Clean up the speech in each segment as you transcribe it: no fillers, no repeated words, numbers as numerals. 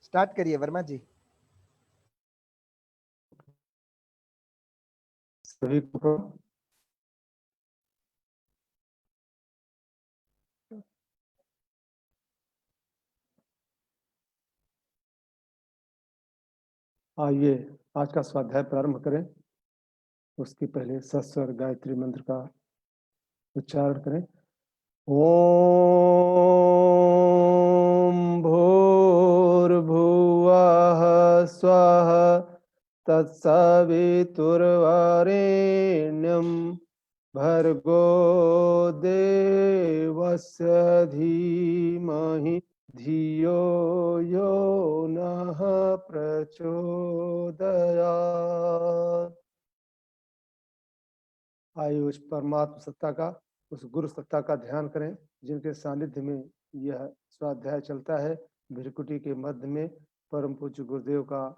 Start करिए वर्मा जी। सभी को आइए आज का स्वाध्याय प्रारंभ करें। उसके पहले सस्वर गायत्री मंत्र का उच्चारण करें। ओम भूर्भुवः स्वः तत्सवितुर्वरेण्यं भर्गो देवस्य धीमहि धियो यो नः प्रचोदयात्। आइए उस परमात्म सत्ता का, उस गुरु सत्ता का ध्यान करें जिनके सानिध्य में यह स्वाध्याय चलता है। भृकुटी के मध्य में परम पूज्य गुरुदेव का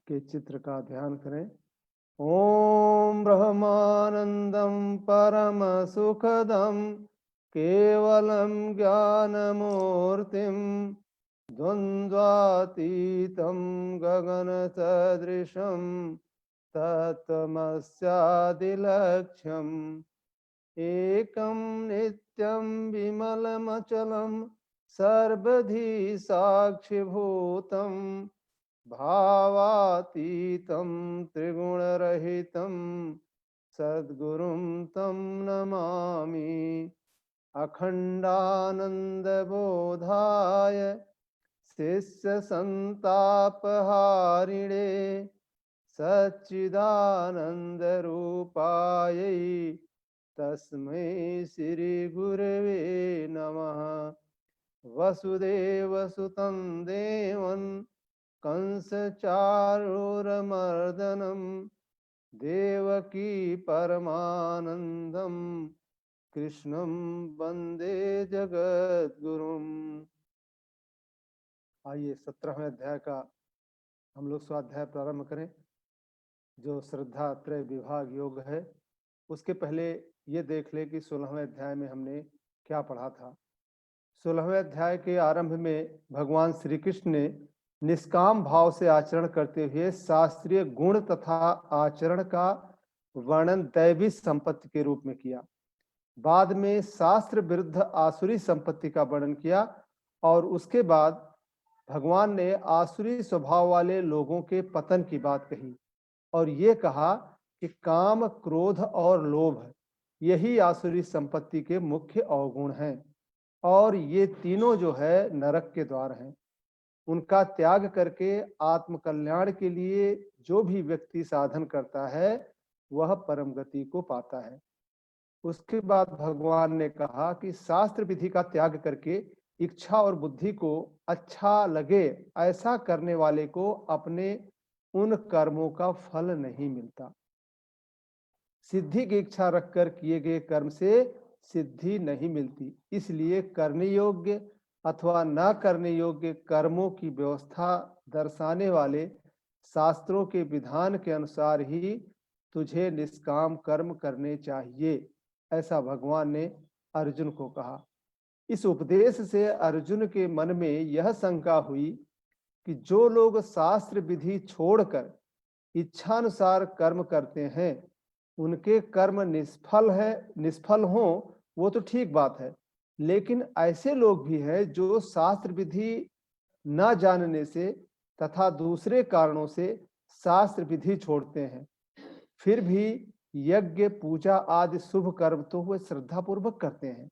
के चित्र का ध्यान करें। ओम ब्रह्मानंदम परम सुखदम केवलम ज्ञानमूर्तिम द्वंद्वातीतं गगन सदृशं तत्त्वमस्यादिलक्ष्यम् एकं नित्यं विमलमचलं सर्वधी साक्षिभूतं भावातीतं त्रिगुणरहितं सद्गुरुं तं नमामि। अखण्डानन्दबोधाय शिष्य संतापहारिणे सच्चिदानंद रूपायै तस्मै श्री गुरवे नमः। वसुदेवसुतं देवं कंसचारूरमर्दनं देवकी परमानन्दं कृष्णं वंदे जगद्गुरुम्। आइए 17वें अध्याय का हम लोग स्वाध्याय प्रारंभ करें, जो श्रद्धा त्रय विभाग योग है। उसके पहले ये देख ले कि 16वें अध्याय में हमने क्या पढ़ा था। 16वें अध्याय के आरंभ में भगवान श्री कृष्ण ने निष्काम भाव से आचरण करते हुए शास्त्रीय गुण तथा आचरण का वर्णन दैवी संपत्ति के रूप में किया। बाद में शास्त्र विरुद्ध आसुरी संपत्ति का वर्णन किया और उसके बाद भगवान ने आसुरी स्वभाव वाले लोगों के पतन की बात कही और ये कहा कि काम, क्रोध और लोभ यही आसुरी संपत्ति के मुख्य अवगुण हैं और ये तीनों जो है नरक के द्वार हैं। उनका त्याग करके आत्म कल्याण के लिए जो भी व्यक्ति साधन करता है वह परम गति को पाता है। उसके बाद भगवान ने कहा कि शास्त्र विधि का त्याग करके इच्छा और बुद्धि को अच्छा लगे ऐसा करने वाले को अपने उन कर्मों का फल नहीं मिलता। सिद्धि की इच्छा रखकर किए गए कर्म से सिद्धि नहीं मिलती, इसलिए करने योग्य अथवा न करने योग्य कर्मों की व्यवस्था दर्शाने वाले शास्त्रों के विधान के अनुसार ही तुझे निष्काम कर्म करने चाहिए, ऐसा भगवान ने अर्जुन को कहा। इस उपदेश से अर्जुन के मन में यह शंका हुई कि जो लोग शास्त्र विधि छोड़कर इच्छानुसार कर्म करते हैं उनके कर्म निष्फल हों वो तो ठीक बात है, लेकिन ऐसे लोग भी हैं जो शास्त्र विधि न जानने से तथा दूसरे कारणों से शास्त्र विधि छोड़ते हैं, फिर भी यज्ञ, पूजा आदि शुभ कर्म तो वे श्रद्धापूर्वक करते हैं।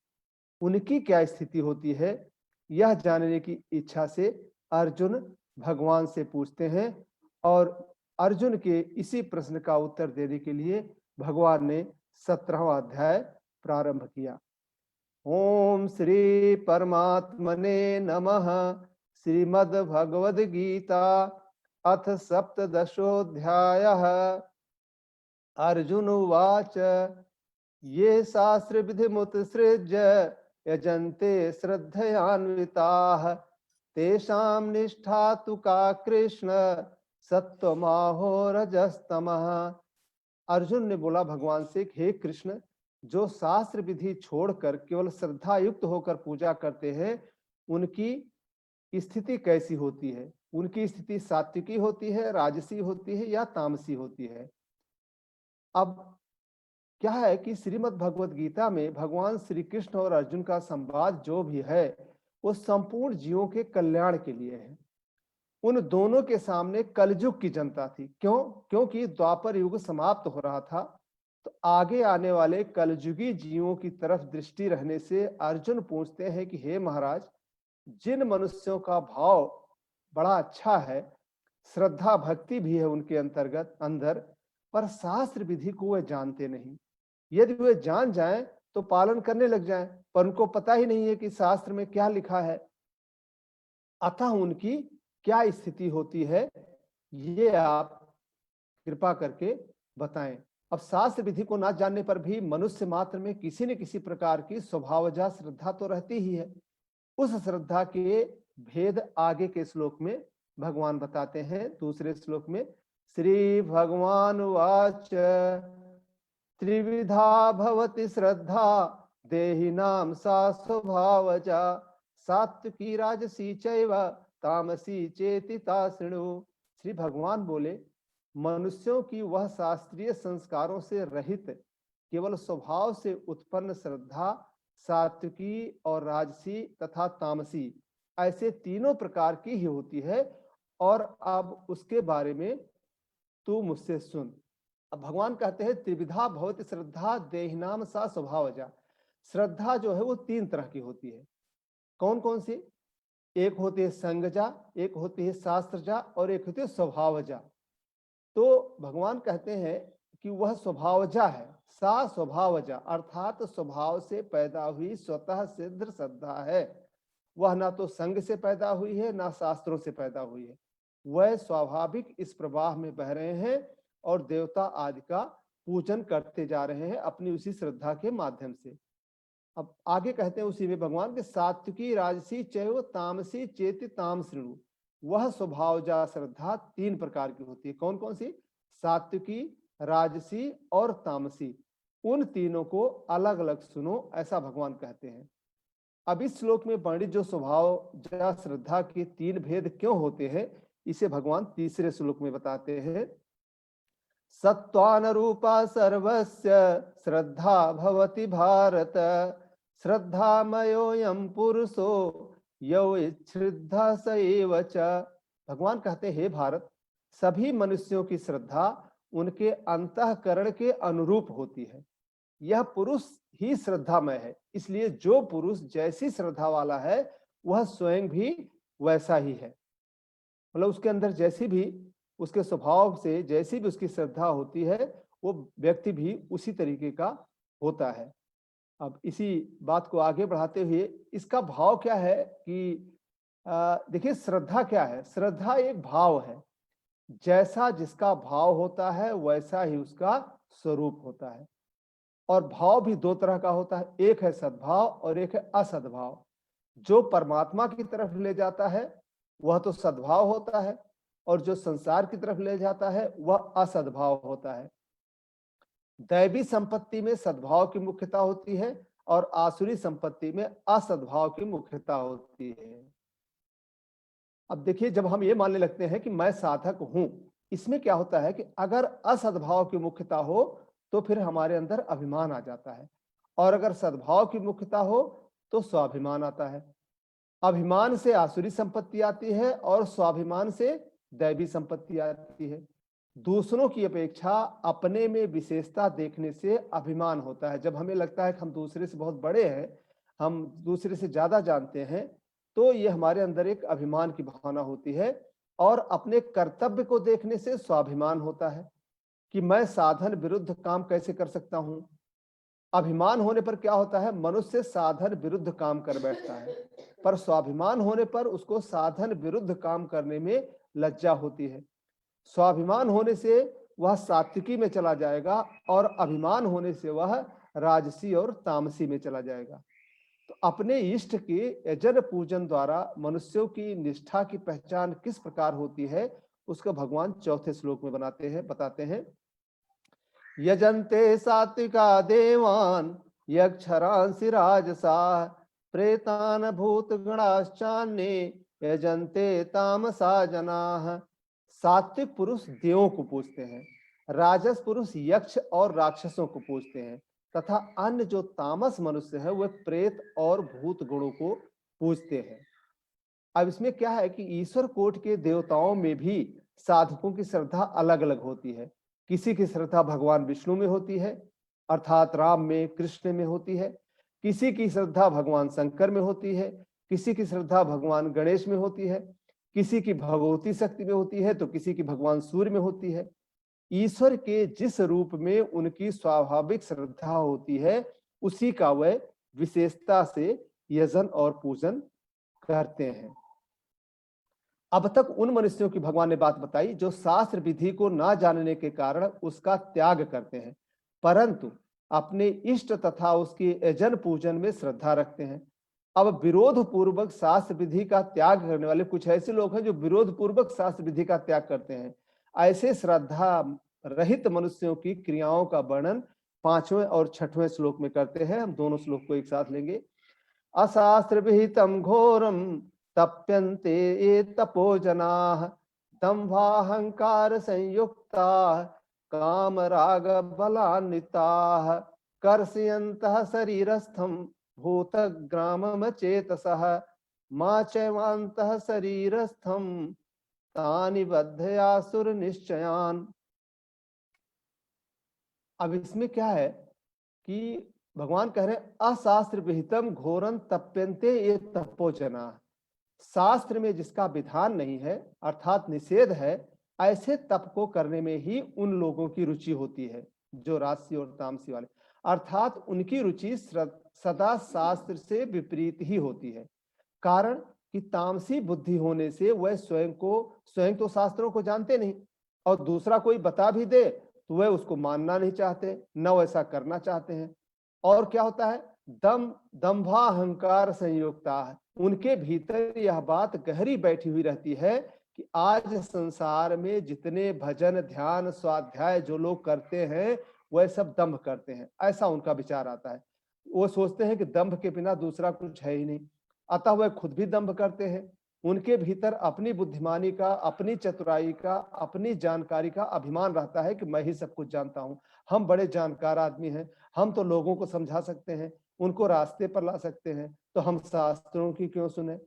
उनकी क्या स्थिति होती है, यह जानने की इच्छा से अर्जुन भगवान से पूछते हैं और अर्जुन के इसी प्रश्न का उत्तर देने के लिए भगवान ने 17वां अध्याय प्रारंभ किया। ओम श्री परमात्मने नमः। श्रीमद् भगवद गीता अथ सप्तदशोऽध्यायः। अर्जुन उवाच ये शास्त्र विधिमुत्सृज्य यजन्ते श्रद्धयान्विताः तेषां निष्ठा तु का कृष्ण सत्वमाहो रजस्तमः। अर्जुन ने बोला भगवान से, हे कृष्ण, जो शास्त्र विधि छोड़कर केवल श्रद्धा युक्त होकर पूजा करते हैं उनकी स्थिति कैसी होती है, उनकी स्थिति सात्विकी होती है, राजसी होती है या तामसी होती है। अब क्या है कि श्रीमद् भगवत गीता में भगवान श्री कृष्ण और अर्जुन का संवाद जो भी है वो संपूर्ण जीवों के कल्याण के लिए है। उन दोनों के सामने कलयुग की जनता थी। क्यों? क्योंकि द्वापर युग समाप्त हो रहा था, तो आगे आने वाले कलयुगी जीवों की तरफ दृष्टि रहने से अर्जुन पूछते हैं कि हे महाराज, जिन मनुष्यों का भाव बड़ा अच्छा है, श्रद्धा भक्ति भी है उनके अंतर्गत अंदर, पर शास्त्र विधि को वे जानते नहीं। यदि वे जान जाएं तो पालन करने लग जाएं, पर उनको पता ही नहीं है कि शास्त्र में क्या लिखा है, अतः उनकी क्या स्थिति होती है, ये आप कृपा करके बताएं। अब शास्त्र विधि को ना जानने पर भी मनुष्य मात्र में किसी न किसी प्रकार की स्वभावजा श्रद्धा तो रहती ही है। उस श्रद्धा के भेद आगे के श्लोक में भगवान बताते हैं। दूसरे श्लोक में श्री भगवान वाच त्रिविधा भवति श्रद्धा देहिनाम सा स्वभावजा सात्विकी राजसी चैव तामसी चेतिता शृणु। श्री भगवान बोले, मनुष्यों की वह शास्त्रीय संस्कारों से रहित केवल स्वभाव से उत्पन्न श्रद्धा सात्विकी और राजसी तथा तामसी, ऐसे तीनों प्रकार की ही होती है। और अब उसके बारे में तू मुझसे सुन। अब भगवान कहते हैं त्रिविधा भवति श्रद्धा देहिनाम सा स्वभावजा। श्रद्धा जो है वो तीन तरह की होती है। कौन कौन सी? एक होती है संगजा, एक होती है शास्त्रजा और एक होती है स्वभावजा। तो भगवान कहते हैं कि वह स्वभावजा है, सा स्वभावजा, अर्थात स्वभाव से पैदा हुई स्वतः सिद्ध श्रद्धा है। वह ना तो संग से पैदा हुई है ना शास्त्रों से पैदा हुई है, वह स्वाभाविक इस प्रवाह में बह रहे हैं और देवता आदि का पूजन करते जा रहे हैं अपनी उसी श्रद्धा के माध्यम से। अब आगे कहते हैं उसी में भगवान के सात्विकी राजसी चैव तामसी चेति ताम शृणु। वह स्वभावजा श्रद्धा तीन प्रकार की होती है। कौन कौन सी? सात्विकी, राजसी और तामसी। उन तीनों को अलग अलग सुनो, ऐसा भगवान कहते हैं। अब इस श्लोक में वर्णित जो स्वभावजा श्रद्धा के तीन भेद क्यों होते हैं, इसे भगवान तीसरे श्लोक में बताते हैं। सत्वानुरूपा सर्वस्य श्रद्धा भवति भारत श्रद्धामयोऽयं पुरुषो यो श्रद्धा स एव च। भगवान कहते हैं, हे भारत, सभी मनुष्यों की श्रद्धा उनके अंतःकरण के अनुरूप होती है। यह पुरुष ही श्रद्धामय है, इसलिए जो पुरुष जैसी श्रद्धा वाला है वह स्वयं भी वैसा ही है। मतलब उसके अंदर जैसी भी उसके स्वभाव से जैसी भी उसकी श्रद्धा होती है वो व्यक्ति भी उसी तरीके का होता है। अब इसी बात को आगे बढ़ाते हुए इसका भाव क्या है कि देखिए श्रद्धा क्या है? श्रद्धा एक भाव है। जैसा जिसका भाव होता है वैसा ही उसका स्वरूप होता है। और भाव भी दो तरह का होता है, एक है सद्भाव और एक है असद्भाव। जो परमात्मा की तरफ ले जाता है वह तो सद्भाव होता है, और जो संसार की तरफ ले जाता है वह असद्भाव होता है। दैवी संपत्ति में सद्भाव की मुख्यता होती है और आसुरी संपत्ति में असद्भाव की मुख्यता होती है। अब देखिए, जब हम ये मानने लगते हैं कि मैं साधक हूं, इसमें क्या होता है कि अगर असद्भाव की मुख्यता हो तो फिर हमारे अंदर अभिमान आ जाता है, और अगर सद्भाव की मुख्यता हो तो स्वाभिमान आता है। अभिमान से आसुरी संपत्ति आती है और स्वाभिमान से दैवी संपत्ति आती है। दूसरों की अपेक्षा अपने में विशेषता देखने से अभिमान होता है। जब हमें लगता है कि हम दूसरे से बहुत बड़े हैं, हम दूसरे से ज्यादा जानते हैं, तो ये हमारे अंदर एक अभिमान की भावना होती है। और अपने कर्तव्य को देखने से स्वाभिमान होता है कि मैं साधन विरुद्ध काम कैसे कर सकता हूं। अभिमान होने पर क्या होता है, मनुष्य साधन विरुद्ध काम कर बैठता है, पर स्वाभिमान होने पर उसको साधन विरुद्ध काम करने में लज्जा होती है। स्वाभिमान होने से वह सात्विकी में चला जाएगा और अभिमान होने से वह राजसी और तामसी में चला जाएगा। तो अपने इष्ट के यजन पूजन द्वारा मनुष्यों की निष्ठा की पहचान किस प्रकार होती है, उसका भगवान चौथे श्लोक में बताते हैं। यजन्ते सात्विका देवान यक्षरांसि राजसा प्रेतान भूत गणाश्चान्ये यजन्ते तामसा जनाः। सात्विक पुरुष देवों को पूजते हैं, राजस पुरुष यक्ष और राक्षसों को पूजते हैं, तथा अन्य जो तामस मनुष्य है वह प्रेत और भूत गणों को पूजते हैं। अब इसमें क्या है कि ईश्वर कोटि के देवताओं में भी साधकों की श्रद्धा अलग अलग होती है। किसी की श्रद्धा भगवान विष्णु में होती है, अर्थात राम में, कृष्ण में होती है। किसी की श्रद्धा भगवान शंकर में होती है, किसी की श्रद्धा भगवान गणेश में होती है, किसी की भगवती शक्ति में होती है, तो किसी की भगवान सूर्य में होती है। ईश्वर के जिस रूप में उनकी स्वाभाविक श्रद्धा होती है, उसी का वह विशेषता से यजन और पूजन करते हैं। अब तक उन मनुष्यों की भगवान ने बात बताई जो शास्त्र विधि को ना जानने के कारण उसका त्याग करते हैं, परंतु अपने इष्ट तथा उसके यजन पूजन में श्रद्धा रखते हैं। अब विरोध पूर्वक शास्त्र विधि का त्याग करने वाले कुछ ऐसे लोग हैं जो विरोध पूर्वक शास्त्र विधि का त्याग करते हैं। ऐसे श्रद्धा रहित मनुष्यों की क्रियाओं का वर्णन 5वें और 6वें श्लोक में करते हैं। हम दोनों श्लोक को एक साथ लेंगे। अशास्त्र विहितम घोरम तप्यन्ते ये तपो जनाः दम्भाहंकार संयुक्ता काम राग बलान्विताः कर्षयन्तः शरीरस्थं भूतग्रामम चेतसः मा चैवान्तः शरीरस्थं तानि बद्धयासुर निश्चयान्। अब इसमें क्या है कि भगवान कह रहे हैं अशास्त्र विहितम घोरन तप्यन्ते ये तपोजना। शास्त्र में जिसका विधान नहीं है अर्थात निषेध है, ऐसे तप को करने में ही उन लोगों की रुचि होती है जो राजसी और तामसी वाले, अर्थात उनकी रुचि सदा शास्त्र से विपरीत ही होती है। कारण कि तामसी बुद्धि होने से वह स्वयं तो शास्त्रों को जानते नहीं, और दूसरा कोई बता भी दे तो वह उसको मानना नहीं चाहते, न वैसा करना चाहते हैं। और क्या होता है, दंभाहंकार संयुक्ता है, उनके भीतर यह बात गहरी बैठी हुई रहती है कि आज संसार में जितने भजन ध्यान स्वाध्याय जो लोग करते हैं वह सब दंभ करते हैं, ऐसा उनका विचार आता है। वो सोचते हैं कि दंभ के बिना दूसरा कुछ है ही नहीं, अतः वह खुद भी दंभ करते हैं। उनके भीतर अपनी बुद्धिमानी का, अपनी चतुराई का, अपनी जानकारी का अभिमान रहता है कि मैं ही सब कुछ जानता हूं, हम बड़े जानकार आदमी हैं, हम तो लोगों को समझा सकते हैं, उनको रास्ते पर ला सकते हैं, तो हम शास्त्रों की क्यों सुने,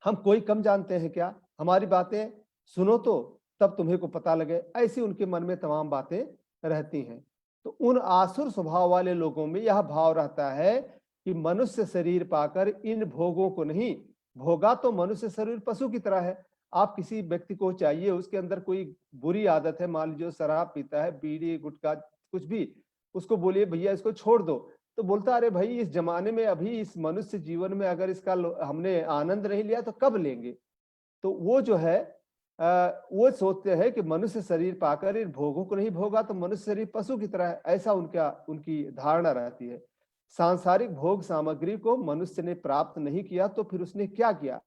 हम कोई कम जानते हैं क्या, हमारी बातें सुनो तो तब तुम्हें को पता लगे। ऐसी उनके मन में तमाम बातें रहती हैं। तो उन आसुर स्वभाव वाले लोगों में यह भाव रहता है कि मनुष्य शरीर पाकर इन भोगों को नहीं भोगा, तो मनुष्य शरीर पशु की तरह है। आप किसी व्यक्ति को चाहिए, उसके अंदर कोई बुरी आदत है, मान लीजिए शराब पीता है, बीड़ी गुटखा कुछ भी, उसको बोलिए भैया इसको छोड़ दो, तो बोलता अरे भाई इस जमाने में अभी इस मनुष्य जीवन में अगर इसका हमने आनंद नहीं लिया तो कब लेंगे। तो वो जो है वो सोचते हैं कि मनुष्य शरीर पाकर इन भोगों को नहीं भोगा तो मनुष्य शरीर पशु की तरह है, ऐसा उनकी धारणा रहती है। सांसारिक भोग सामग्री को मनुष्य ने प्राप्त नहीं किया तो फिर उसने क्या किया,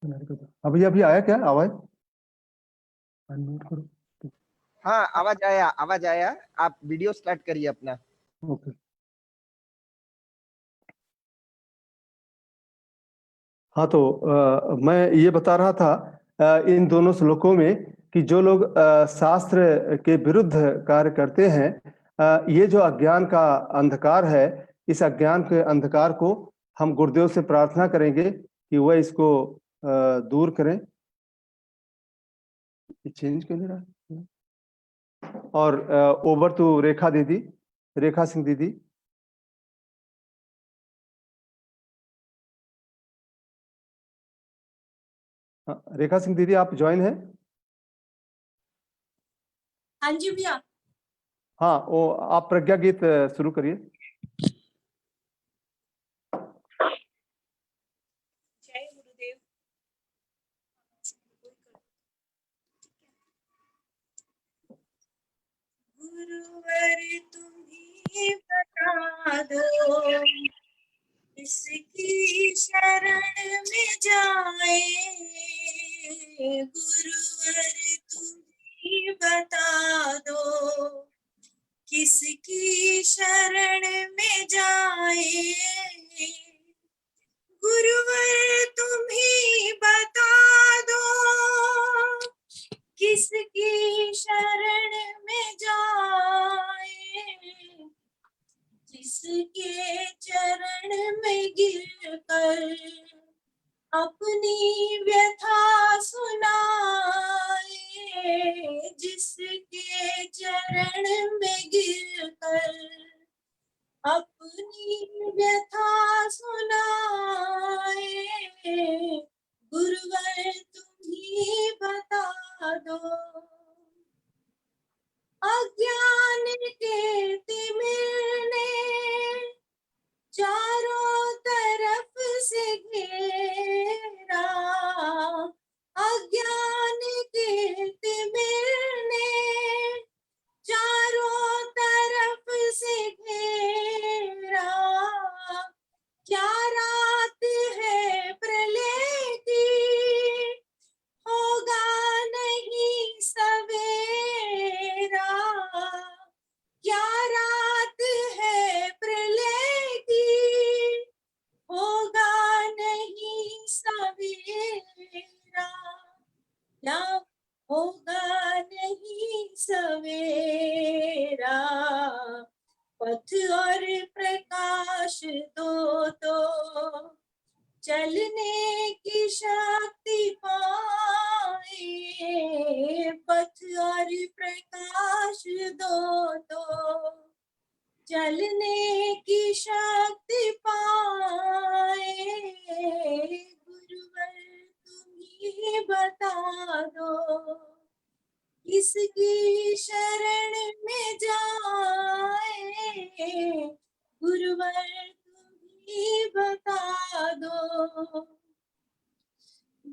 अभी अभी आया क्या आवाज? अनम्यूट करो। हाँ आवाज आया। आप वीडियो स्टार्ट करिए अपना। ओके। हाँ तो मैं ये बता रहा था इन दोनों श्लोकों में कि जो लोग शास्त्र के विरुद्ध कार्य करते हैं, ये जो अज्ञान का अंधकार है, इस अज्ञान के अंधकार को हम गुरुदेव से प्रार्थना करेंगे कि वह इसको दूर करें। चेंज कर रहा है। और ओवर टू रेखा दीदी, रेखा सिंह दीदी। हाँ, रेखा सिंह दीदी आप ज्वाइन हैं? हाँ जी भैया। हाँ, वो आप प्रज्ञा गीत शुरू करिए। जय गुरुदेव। गुरुवर तुम्ही बता दो, किसकी शरण में जाए। गुरुवर तुम्ही बता दो, किसकी शरण में जाए। गुरुवर तुम्ही बता दो, किसकी शरण में जाए। जिसके चरण में गिरकर अपनी व्यथा सुनाए। जिसके चरण में गिरकर अपनी व्यथा सुनाए। गुरुवर तुम्ही बता दो, अज्ञान के तिमिर ने चारों तरफ से घेरा। अज्ञान के तिमिर ने चारों तरफ से घेरा। क्या रात है प्रलय की, होगा नहीं सवेरा। क्या रात है प्रलय की, होगा नहीं सवेरा। क्या होगा नहीं सवेरा। पथ और प्रकाश दो तो चलने की शक्ति पाए। पथ और प्रकाश दो तो चलने की शक्ति पाए। गुरुवर तुम्ही बता दो, किसकी शरण में जाए। गुरुवर तुम्ही बता दो,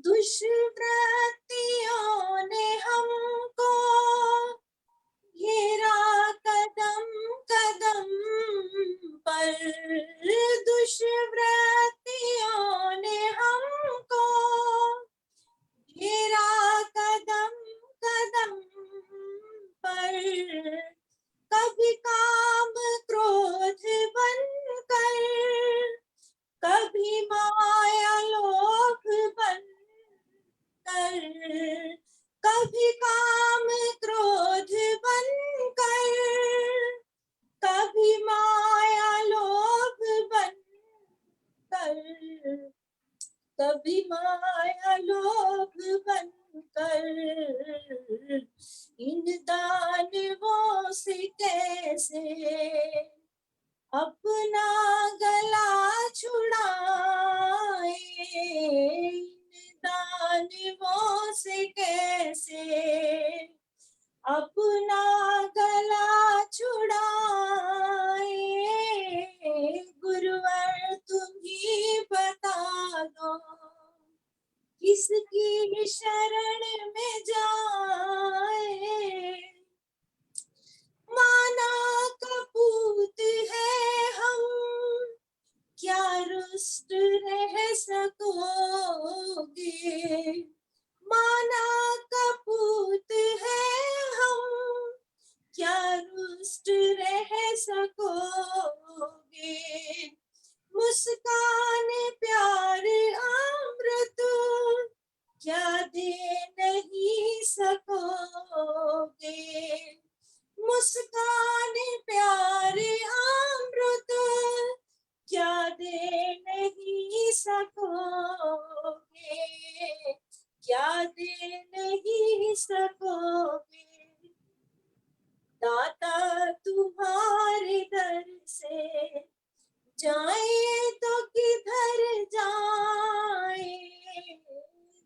दुष्वृत्तियों ने हमको घेरा कदम कदम पर। दुष्वृत्तियों ने हमको घेरा कदम कदम पर। कभी काम क्रोध बनकर, कभी माया लोभ बनकर। कभी काम क्रोध बनकर, कभी माया लोभ बनकर। कभी माया लोभ बनकर। इन दानवों से कैसे अपना गला छुड़ाए। इन दानवों से कैसे अपना गला छुड़ाए। गुरुवर तुम्ही बता दो, किसकी शरण में जाए। माना कपूत है हम, क्या रुष्ट रह सकोगे, माना कपूत है हम, क्या रुष्ट रह सकोगे। मुस्कान प्यार अमृत, क्या दे नहीं सकोगे। मुस्कान प्यार अमृत, क्या दे नहीं सकोगे, क्या दे नहीं सकोगे। दाता तुम्हारे दर से जाए तो किधर जाए,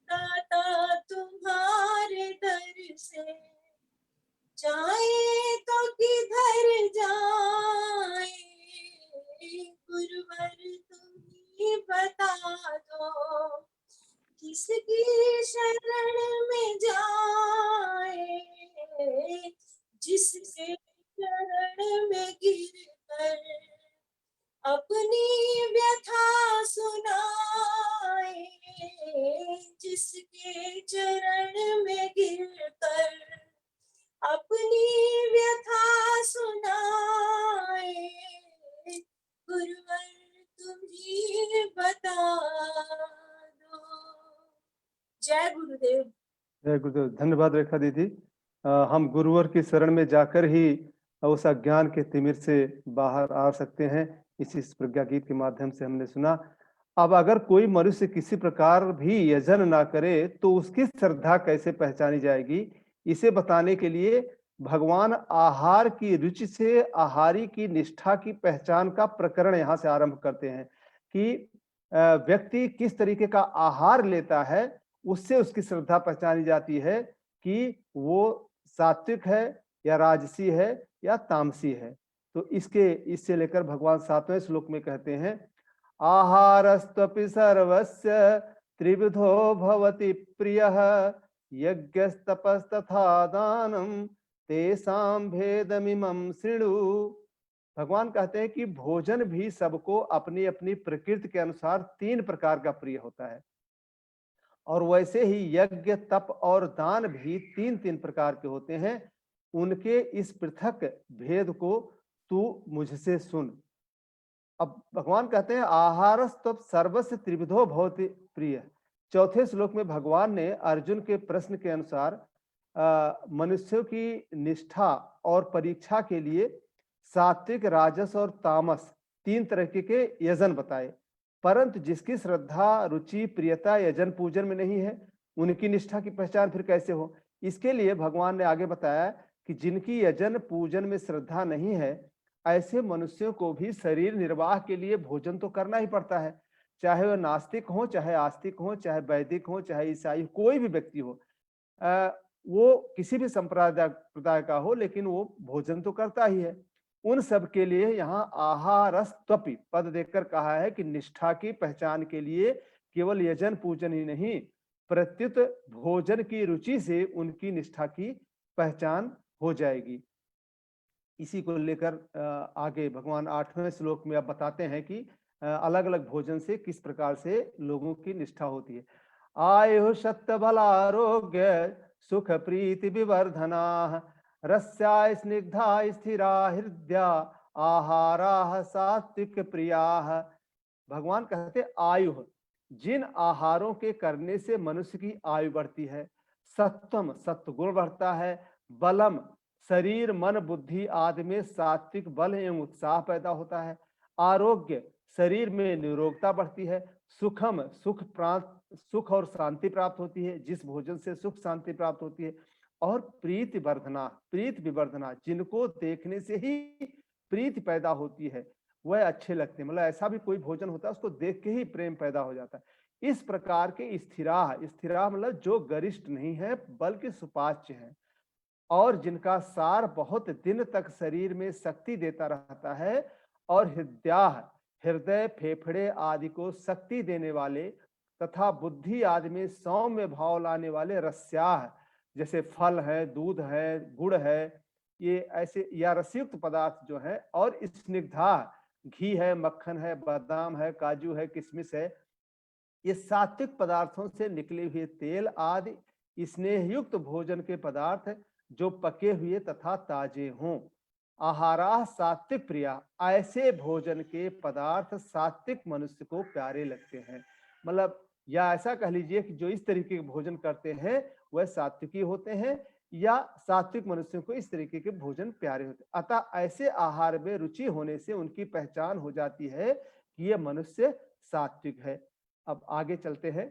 दाता तुम्हारे दर से जाए तो किधर जाए। गुरुवर तुम ही बता दो, किसकी शरण में जाए, जिसके शरण में गिरकर अपनी व्यथा सुनाए, जिसके चरण में गिरकर अपनी व्यथा सुनाए। गुरुवर तुम ही बता दो। जय गुरुदेव। जय गुरुदेव। धन्यवाद रेखा दीदी। हम गुरुवर की शरण में जाकर ही उस अज्ञान के तिमिर से बाहर आ सकते हैं। इसी प्रज्ञा गीत के माध्यम से हमने सुना। अब अगर कोई मनुष्य किसी प्रकार भी यजन ना करे तो उसकी श्रद्धा कैसे पहचानी जाएगी, इसे बताने के लिए भगवान आहार की रुचि से आहारी की निष्ठा की पहचान का प्रकरण यहाँ से आरंभ करते हैं कि व्यक्ति किस तरीके का आहार लेता है, उससे उसकी श्रद्धा पहचानी जाती है कि वो सात्विक है या राजसी है या तामसी है। तो इससे लेकर भगवान 7वें श्लोक में कहते हैं, आहारस्त्वपि सर्वस्य त्रिविधो भवति प्रियः, यज्ञस्तपस्तथा दानं तेषां भेदमिमं शृणु। भगवान कहते हैं कि भोजन भी सबको अपनी अपनी प्रकृति के अनुसार 3 प्रकार का प्रिय होता है, और वैसे ही यज्ञ तप और दान भी 3-3 प्रकार के होते हैं। उनके इस पृथक भेद को तू मुझसे सुन। अब भगवान कहते हैं आहारस्तव सर्वस्य त्रिविधो भवति प्रिय। 4थे श्लोक में भगवान ने अर्जुन के प्रश्न के अनुसार मनुष्यों की निष्ठा और परीक्षा के लिए सात्विक, राजस और तामस 3 तरह के यजन बताए। परंतु जिसकी श्रद्धा, रुचि, प्रियता यजन पूजन में नहीं है, उनकी निष्ठा की पहचान फिर कैसे हो। इसके लिए भगवान ने आगे बताया कि जिनकी यजन पूजन में श्रद्धा नहीं है, ऐसे मनुष्यों को भी शरीर निर्वाह के लिए भोजन तो करना ही पड़ता है। चाहे वह नास्तिक हो, चाहे आस्तिक हो, चाहे वैदिक हो, चाहे ईसाई, कोई भी व्यक्ति हो, वो किसी भी संप्रदाय का हो, लेकिन वो भोजन तो करता ही है। उन सब के लिए यहाँ आहारस्त्वपि पद देकर कहा है कि निष्ठा की पहचान के लिए केवल यजन पूजन ही नहीं, प्रत्युत भोजन की रुचि से उनकी निष्ठा की पहचान हो जाएगी। इसी को लेकर आगे भगवान 8वें श्लोक में अब बताते हैं कि अलग अलग भोजन से किस प्रकार से लोगों की निष्ठा होती है। आयु सत्य बल आरोग्य सुख प्रीति विवर्धना, रस्या स्निग्धा स्थिरा हृदया, आहारा सात्विक प्रिया। भगवान कहते आयु, जिन आहारों के करने से मनुष्य की आयु बढ़ती है, सत्वम सत्वगुण बढ़ता है, बलम शरीर मन बुद्धि आदि में सात्विक बल एवं उत्साह पैदा होता है, आरोग्य शरीर में निरोगता बढ़ती है, सुखम सुख और शांति प्राप्त होती है, जिस भोजन से सुख शांति प्राप्त होती है, और प्रीति विवर्धना, जिनको देखने से ही प्रीति पैदा होती है, वह अच्छे लगते हैं। मतलब ऐसा भी कोई भोजन होता है उसको देख के ही प्रेम पैदा हो जाता है। इस प्रकार के स्थिरा मतलब जो गरिष्ठ नहीं है बल्कि सुपाच्य है, और जिनका सार बहुत दिन तक शरीर में शक्ति देता रहता है, और हृदय फेफड़े आदि को शक्ति देने वाले तथा बुद्धि आदि में सौम्य भाव लाने वाले रस्याह, जैसे फल है, दूध है, गुड़ है, ये ऐसे या रसयुक्त पदार्थ जो है, और स्निग्धा घी है, मक्खन है, बादाम है, काजू है, किशमिश है, ये सात्विक पदार्थों से निकले हुए तेल आदि स्नेहयुक्त भोजन के पदार्थ जो पके हुए तथा ताजे हों। आहारा सात्विक प्रिया, ऐसे भोजन के पदार्थ सात्विक मनुष्य को प्यारे लगते हैं। मतलब या ऐसा कह लीजिए कि जो इस तरीके के भोजन करते हैं वह सात्विकी होते हैं, या सात्विक मनुष्यों को इस तरीके के भोजन प्यारे होते हैं। अतः ऐसे आहार में रुचि होने से उनकी पहचान हो जाती है कि ये मनुष्य सात्विक है। अब आगे चलते हैं।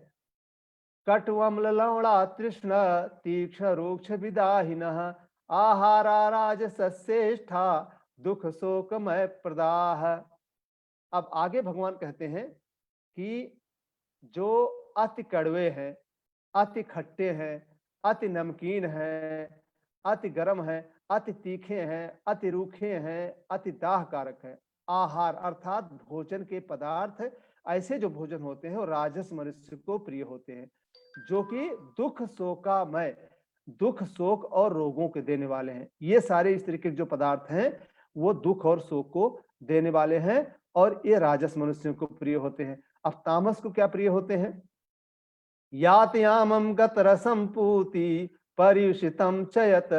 कट्वम्ल लवणा तृष्ण तीक्ष्ण रूक्ष विदाहिनः आहारा राजसस्येष्ठा दुख शोकमय प्रदाह। अब आगे भगवान कहते हैं कि जो अति कड़वे हैं, अति खट्टे हैं, अति नमकीन हैं, अति गर्म हैं, अति तीखे हैं, अति रूखे हैं, अति दाहकारक है। आहार अर्थात भोजन के पदार्थ, ऐसे जो भोजन होते हैं वो राजस मनुष्य को प्रिय होते हैं, जो कि दुख शोकामय, दुख शोक और रोगों के देने वाले हैं। ये सारे इस तरीके के जो पदार्थ हैं वो दुख और शोक को देने वाले हैं और ये राजस मनुष्यों को प्रिय होते हैं। अब तामस को क्या प्रिय होते हैं? यातयामं गतरसं पूति पर्युषितं चयत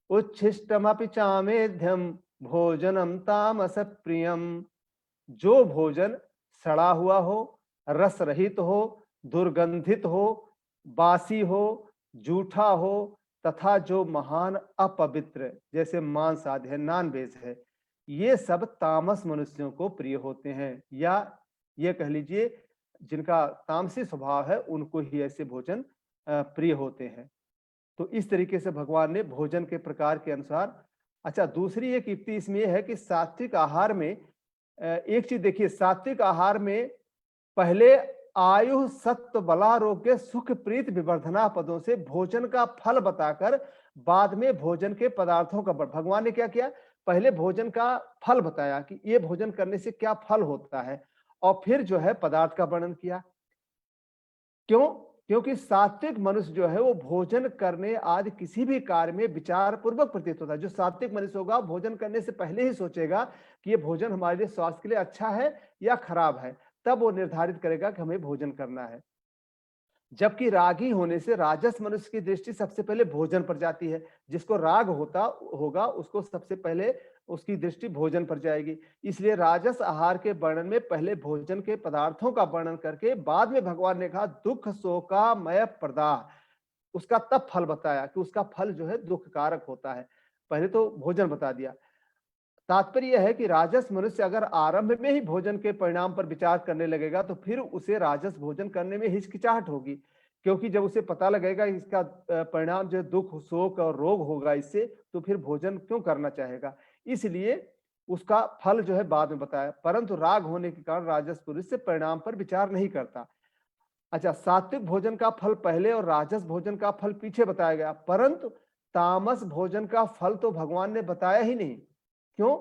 उच्छिष्टमपि चामेध्यं भोजनम तामस प्रियम। जो भोजन सड़ा हुआ हो, रस रहित हो, दुर्गंधित हो, बासी हो, जूठा हो तथा जो महान अपवित्र जैसे मांस आदि है, नॉन वेज है, ये सब तामस मनुष्यों को प्रिय होते हैं। या ये कह लीजिए जिनका तामसी स्वभाव है उनको ही ऐसे भोजन प्रिय होते हैं। तो इस तरीके से भगवान ने भोजन के प्रकार के अनुसार। अच्छा, दूसरी एक युक्ति इसमें यह है कि सात्विक आहार में एक चीज देखिए, सात्विक आहार में पहले आयु सत्व बलारोग्य सुख प्रीत विवर्धना पदों से भोजन का फल बताकर बाद में भोजन के पदार्थों का, भगवान ने क्या किया, पहले भोजन का फल बताया कि ये भोजन करने से क्या फल होता है, और फिर जो है पदार्थ का वर्णन किया। क्यों? क्योंकि सात्विक मनुष्य जो है वो भोजन करने आदि किसी भी कार्य में विचार पूर्वक प्रतीत होता है। जो सात्विक मनुष्य होगा भोजन करने से पहले ही सोचेगा कि ये भोजन हमारे लिए स्वास्थ्य के लिए अच्छा है या खराब है, तब वो निर्धारित करेगा कि हमें भोजन करना है। जबकि रागी होने से राजस मनुष्य की दृष्टि सबसे पहले भोजन पर जाती है। जिसको राग होगा उसको सबसे पहले उसकी दृष्टि भोजन पर जाएगी। इसलिए राजस आहार के वर्णन में पहले भोजन के पदार्थों का वर्णन करके बाद में भगवान ने कहा दुख शोकामय प्रदाह, उसका तब फल बताया कि उसका फल जो है दुख कारक होता है। पहले तो भोजन बता दिया। तात्पर्य यह है कि राजस मनुष्य अगर आरंभ में ही भोजन के परिणाम पर विचार करने लगेगा तो फिर उसे राजस भोजन करने में हिचकिचाहट होगी, क्योंकि जब उसे पता लगेगा इसका परिणाम जो दुख शोक और रोग होगा इससे, तो फिर भोजन क्यों करना चाहेगा। इसलिए उसका फल जो है बाद में बताया, परंतु राग होने के कारण राजस पुरुष से परिणाम पर विचार नहीं करता। अच्छा, सात्विक भोजन का फल पहले और राजस भोजन का फल पीछे बताया गया, परंतु तामस भोजन का फल तो भगवान ने बताया ही नहीं। क्यों?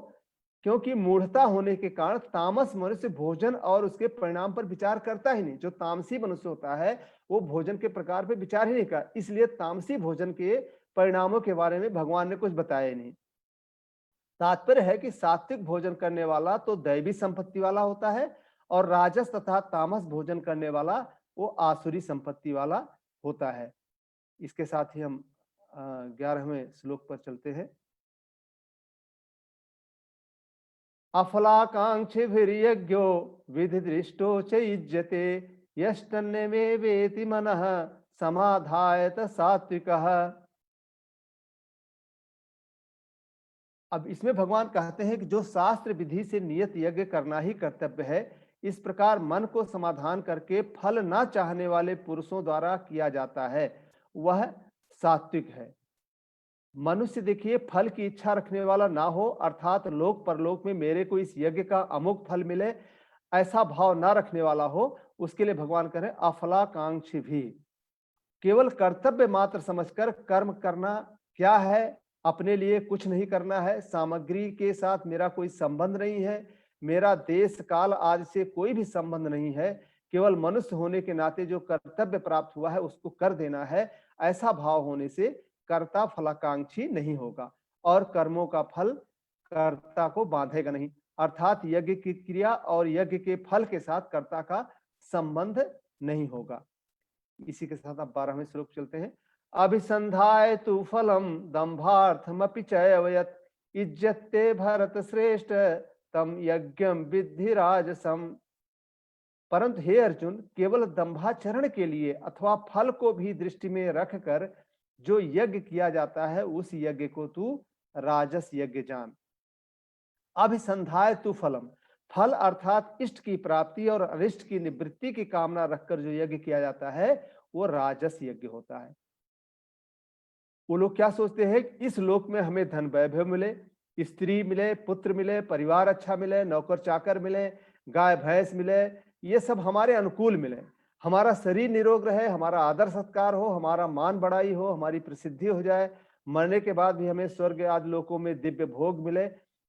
क्योंकि मूढ़ता होने के कारण तामस मनुष्य भोजन और उसके परिणाम पर विचार करता ही नहीं। जो तामसी मनुष्य होता है वो भोजन के प्रकार पर विचार ही नहीं करता, इसलिए तामसी भोजन के परिणामों के बारे में भगवान ने कुछ बताया ही नहीं। तात्पर्य है कि सात्विक भोजन करने वाला तो दैवी संपत्ति वाला होता है और राजस तथा तामस भोजन करने वाला वो आसुरी संपत्ति वाला होता है। इसके साथ ही हम 11वें श्लोक पर चलते हैं। अफलाकांक्षिभिर्यज्ञो विधि दृष्टो च युज्यते यष्टन्यमेवेति मनः समाधायत सात्विकः। अब इसमें भगवान कहते हैं कि जो शास्त्र विधि से नियत यज्ञ करना ही कर्तव्य है, इस प्रकार मन को समाधान करके फल न चाहने वाले पुरुषों द्वारा किया जाता है, वह सात्विक है। मनुष्य देखिए फल की इच्छा रखने वाला ना हो, अर्थात लोक परलोक में मेरे को इस यज्ञ का अमुक फल मिले, ऐसा भाव ना रखने वाला हो, उसके लिए भगवान कह रहे हैं अफलाकांक्षी भी। केवल कर्तव्य मात्र समझकर कर्म करना क्या है, अपने लिए कुछ नहीं करना है, सामग्री के साथ मेरा कोई संबंध नहीं है, मेरा देश काल आदि से कोई भी संबंध नहीं है, केवल मनुष्य होने के नाते जो कर्तव्य प्राप्त हुआ है उसको कर देना है, ऐसा भाव होने से कर्ता फलाकांक्षी नहीं होगा और कर्मों का फल कर्ता को बांधेगा नहीं। अर्थात यज्ञ की क्रिया और यज्ञ के फल के साथ कर्ता का संबंध नहीं होगा। इसी के साथ अब 12वें श्लोक चलते हैं। अभिसंधाय तु फलम दंभार्थमपि चैवयत् इज्जते भरत श्रेष्ठ तम यज्ञम विद्धि राजसम। परंतु हे अर्जुन, केवल दंभाचरण के लिए अथवा फल को भी दृष्टि में रखकर जो यज्ञ किया जाता है उस यज्ञ को तू राजस यज्ञ जान। अभिसंधाय तु फलम, फल अर्थात इष्ट की प्राप्ति और अरिष्ट की निवृत्ति की कामना रखकर जो यज्ञ किया जाता है वो राजस यज्ञ होता है। वो लोग क्या सोचते हैं, इस लोक में हमें धन वैभव मिले, स्त्री मिले, पुत्र मिले, परिवार अच्छा मिले, नौकर चाकर मिले, गाय भैंस मिले, ये सब हमारे अनुकूल मिले, हमारा शरीर निरोग रहे, हमारा आदर सत्कार हो, हमारा मान बढ़ाई हो, हमारी प्रसिद्धि हो जाए, मरने के बाद भी हमें स्वर्ग आदि लोकों में दिव्य भोग मिले।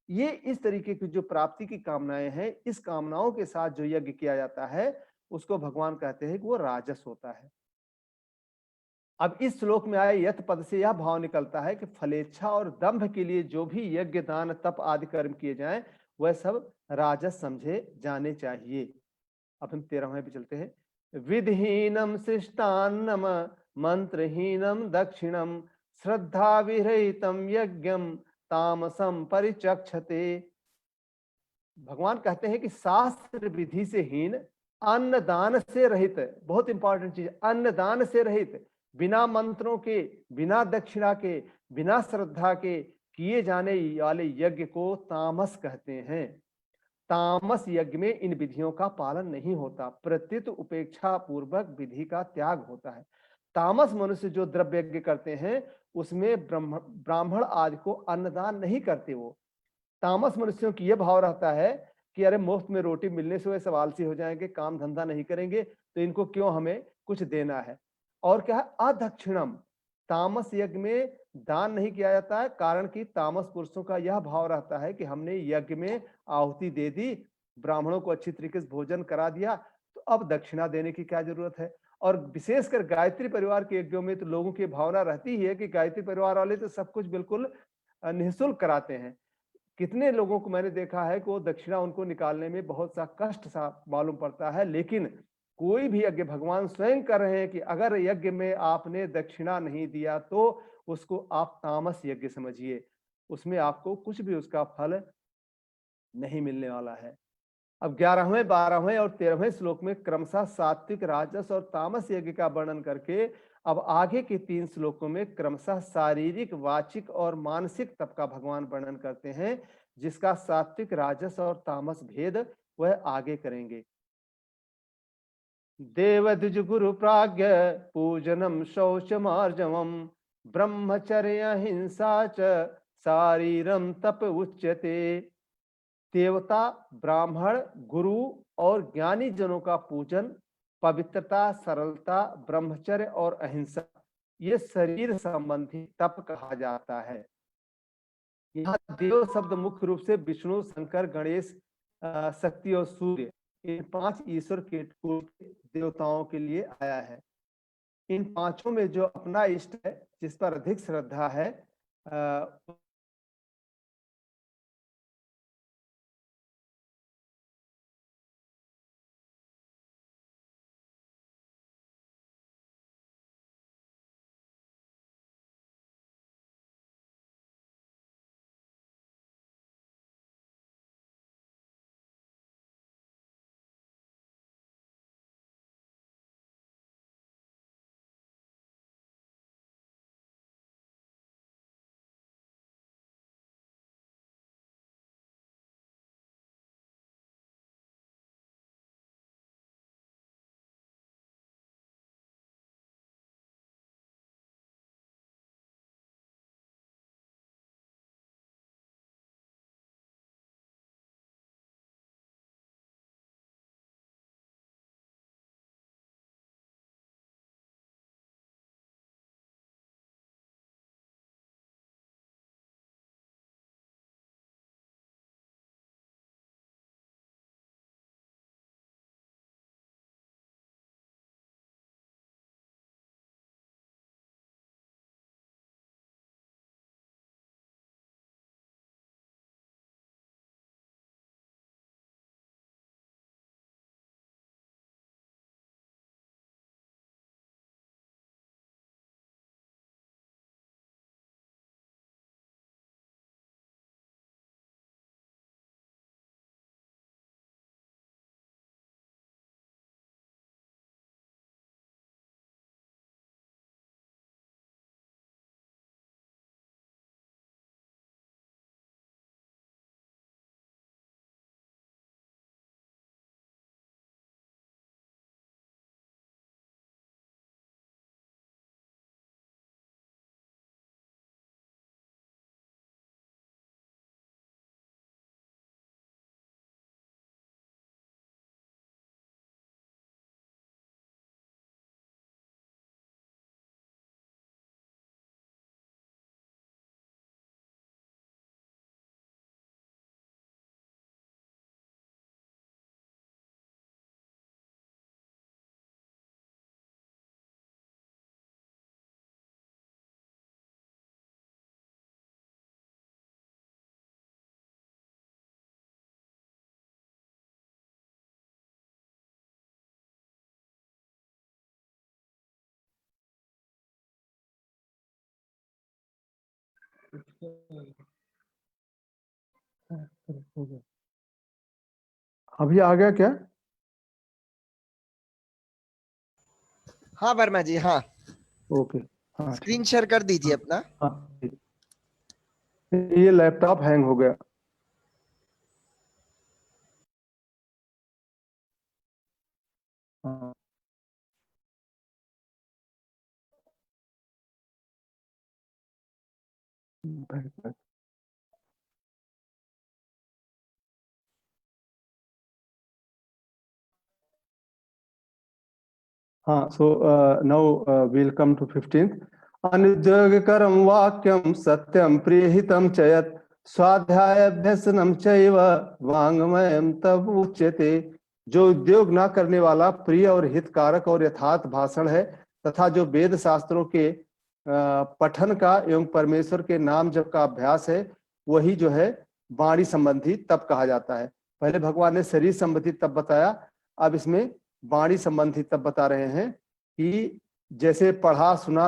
ये इस तरीके की जो प्राप्ति की कामनाएं हैं, इस कामनाओं के साथ जो यज्ञ किया जाता है उसको भगवान कहते हैं कि वो राजस होता है। अब इस श्लोक में आए यत पद से यह भाव निकलता है कि फलेच्छा और दंभ के लिए जो भी यज्ञ दान तप आदि कर्म किए जाएं वह सब राजस समझे जाने चाहिए। अब हम 13वें पे चलते हैं। विधिहीनम शिष्टान्नम मंत्रहीनम दक्षिणम श्रद्धा विरहितम यज्ञम तामसम परिचक्षते। भगवान कहते हैं कि शास्त्र विधि से हीन, अन्न दान से रहित, बहुत इंपॉर्टेंट चीज, अन्न दान से रहित, बिना मंत्रों के, बिना दक्षिणा के, बिना श्रद्धा के किए जाने वाले यज्ञ को तामस कहते हैं। तामस यज्ञ में इन विधियों का पालन नहीं होता, प्रत्युत उपेक्षा पूर्वक विधि का त्याग होता है। तामस मनुष्य जो द्रव्य यज्ञ करते हैं उसमें ब्राह्मण आदि को अन्नदान नहीं करते। वो तामस मनुष्यों की यह भाव रहता है कि अरे मुफ्त में रोटी मिलने से वे सब आलसी हो जाएंगे, काम धंधा नहीं करेंगे, तो इनको क्यों हमें कुछ देना है। और क्या है, अदक्षिणम, तामस यज्ञ में दान नहीं किया जाता है, कारण कि तामस पुरुषों का यह भाव रहता है कि हमने यज्ञ में आहुति दे दी, ब्राह्मणों को अच्छी तरीके से भोजन करा दिया, तो अब दक्षिणा देने की क्या जरूरत है। और विशेषकर गायत्री परिवार के यज्ञों में तो लोगों की भावना रहती ही है कि गायत्री परिवार वाले तो सब कुछ बिल्कुल निःशुल्क कराते हैं। कितने लोगों को मैंने देखा है कि वो दक्षिणा उनको निकालने में बहुत सा कष्ट सा मालूम पड़ता है, लेकिन कोई भी यज्ञ भगवान स्वयं कर रहे हैं कि अगर यज्ञ में आपने दक्षिणा नहीं दिया तो उसको आप तामस यज्ञ समझिए, उसमें आपको कुछ भी उसका फल नहीं मिलने वाला है। अब 11वें, 12वें और 13वें श्लोक में क्रमशः सात्विक, राजस और तामस यज्ञ का वर्णन करके अब आगे के 3 श्लोकों में क्रमशः शारीरिक, वाचिक और मानसिक तप का भगवान वर्णन करते हैं, जिसका सात्विक, राजस और तामस भेद वह आगे करेंगे। देवद्विज गुरु प्राज्ञ पूजनम शौचमार्जवम ब्रह्मचर्य हिंसा च शारीरम तप उच्यते। देवता, ब्राह्मण, गुरु और ज्ञानी जनों का पूजन, पवित्रता, सरलता, ब्रह्मचर्य और अहिंसा, ये शरीर संबंधी तप कहा जाता है। यहाँ देव शब्द मुख्य रूप से विष्णु, शंकर, गणेश, शक्ति और सूर्य, इन 5 ईश्वर के देवताओं के लिए आया है। इन पांचों में जो अपना इष्ट है, जिस पर अधिक श्रद्धा है, अभी आ गया क्या? हाँ वर्मा जी, हाँ ओके, हाँ ठीक। स्क्रीन शेयर कर दीजिए अपना। हाँ ठीक। ये लैपटॉप हैंग हो गया। हाँ हाँ, so now we'll come to 15th. अनुद्योगकरं वाक्यं सत्यं प्रियहितं च यत् स्वाध्यायाभ्यसनं चैव वाङ्मयं तब उच्यते। जो उद्योग ना करने वाला प्रिय और हितकारक और यथार्थ भाषण है तथा जो वेद शास्त्रों के पठन का एवं परमेश्वर के नाम जप का अभ्यास है वही जो है वाणी संबंधी तप कहा जाता है। पहले भगवान ने शरीर संबंधी तप बताया, अब इसमें वाणी संबंधी तब बता रहे हैं कि जैसे पढ़ा सुना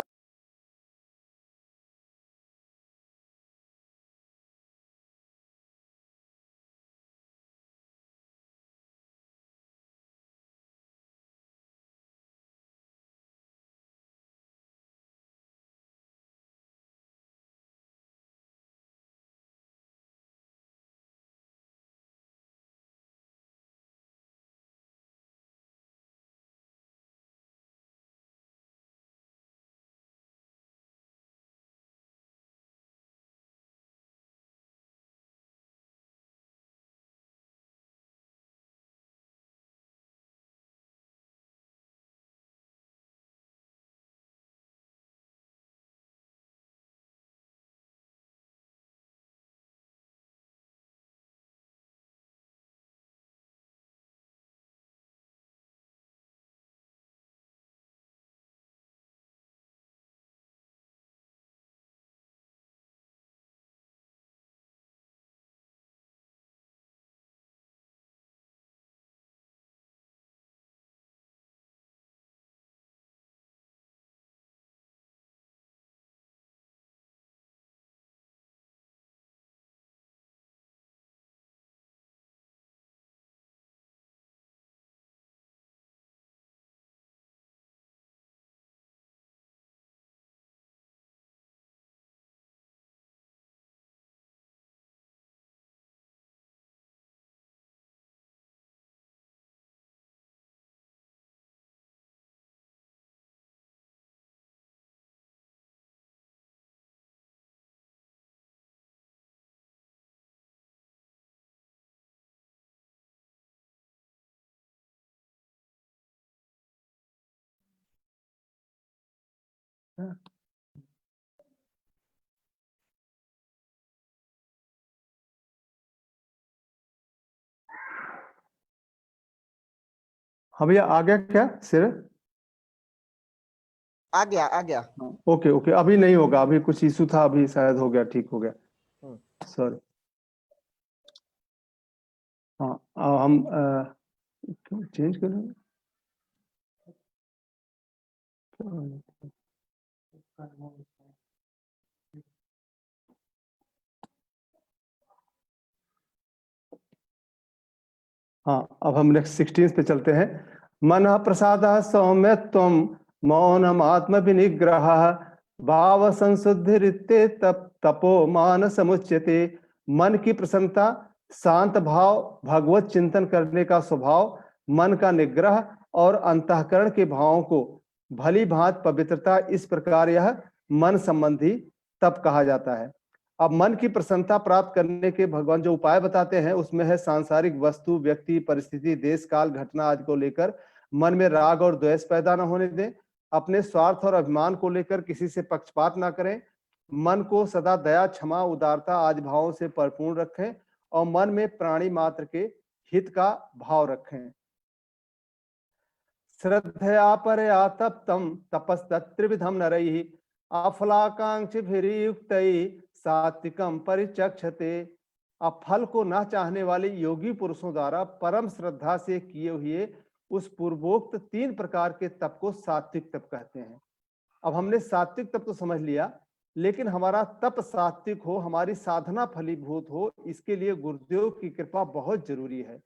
हाँ भैया आ गया क्या सिर? आ गया आ गया। ओके ओके, अभी नहीं होगा, अभी कुछ इशू था, अभी शायद हो गया, ठीक हो गया, सॉरी। हाँ हम चेंज करेंगे। हाँ अब हम नेक्स्ट 16 पे चलते हैं। मन प्रसाद सौम्य त्वम मौनम आत्म विनिग्रह भाव संशुद्धि तपो मान समुच्यते। मन की प्रसन्नता, शांत भाव, भगवत चिंतन करने का स्वभाव, मन का निग्रह और अंतःकरण के भावों को भली भांति पवित्रता, इस प्रकार यह मन संबंधी तप कहा जाता है। अब मन की प्रसन्नता प्राप्त करने के भगवान जो उपाय बताते हैं उसमें है सांसारिक वस्तु, व्यक्ति, परिस्थिति, देश काल, घटना आदि को लेकर मन में राग और द्वेष पैदा न होने दें। अपने स्वार्थ और अभिमान को लेकर किसी से पक्षपात ना करें। मन को सदा दया, क्षमा, उदारता आदि भावों से परिपूर्ण रखें और मन में प्राणी मात्र के हित का भाव रखें। श्रद्धया परया तप्तं तपस्तत्रिविधं नरैः अफलाकांक्षिभिर्युक्तैः सात्विकं परिचक्षते। अब फल को न चाहने वाले योगी पुरुषों द्वारा परम श्रद्धा से किए हुए उस पूर्वोक्त 3 प्रकार के तप को सात्विक तप कहते हैं। अब हमने सात्विक तप तो समझ लिया, लेकिन हमारा तप सात्विक हो, हमारी साधना फलीभूत हो, इसके लिए गुरुदेव की कृपा बहुत जरूरी है।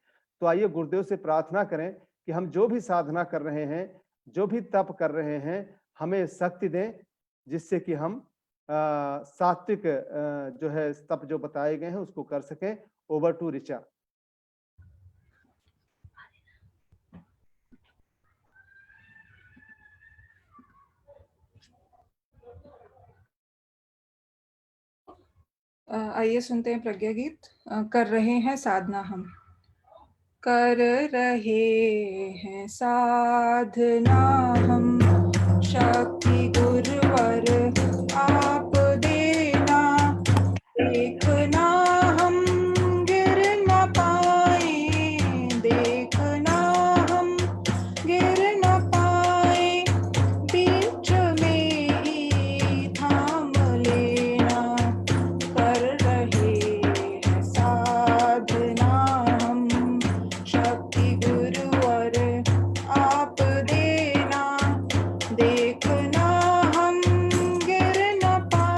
तो आइए गुरुदेव से प्रार्थना करें कि हम जो भी साधना कर रहे हैं, जो भी तप कर रहे हैं, हमें शक्ति दें, जिससे कि हम सात्विक जो है तप जो बताए गए हैं उसको कर सकें। Over to Richa. आइए सुनते हैं प्रज्ञा गीत। कर रहे हैं साधना हम। कर रहे हैं साधना हम, शक्ति गुरुवर आप देना, देखना हम गिर न पाए, देखना हम गिर न पाए, बीच में ही थाम लेना। कर रहे हैं साधना हम, शक्ति गुरुवर आप देना, देखना हम गिर न पाए।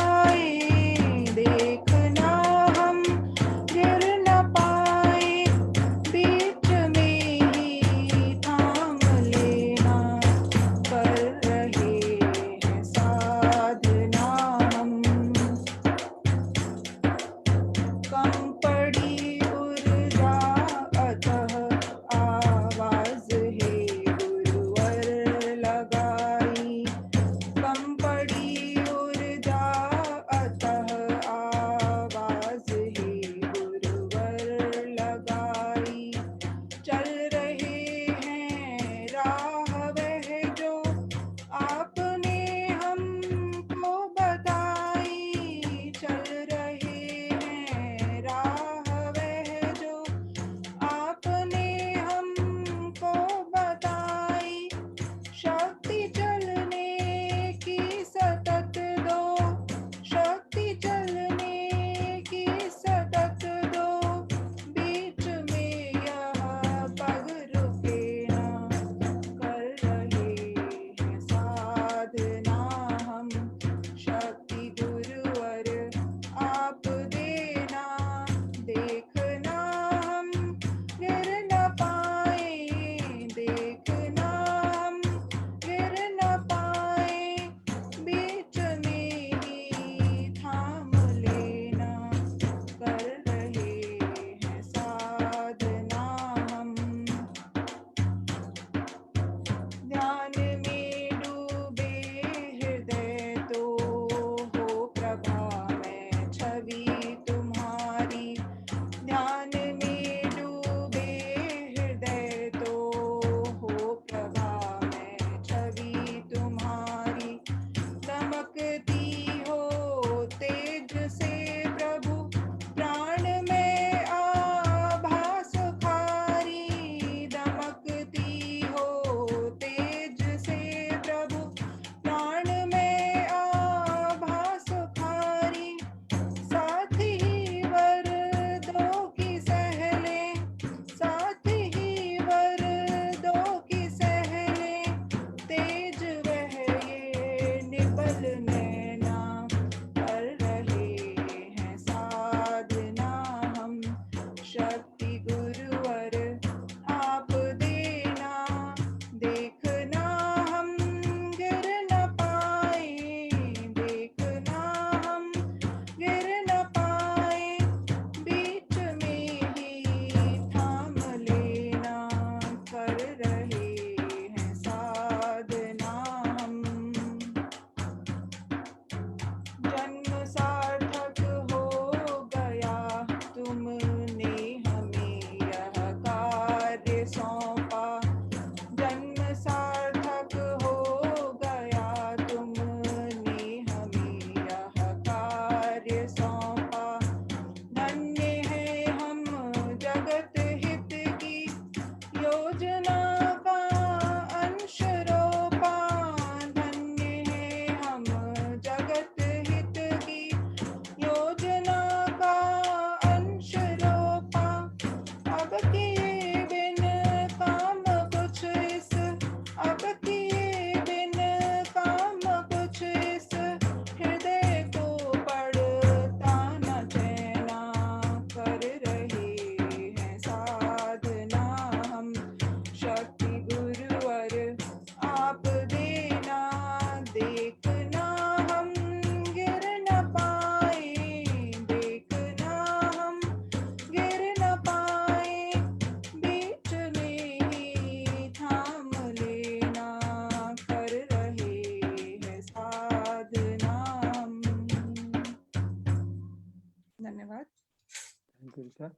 तिलचा।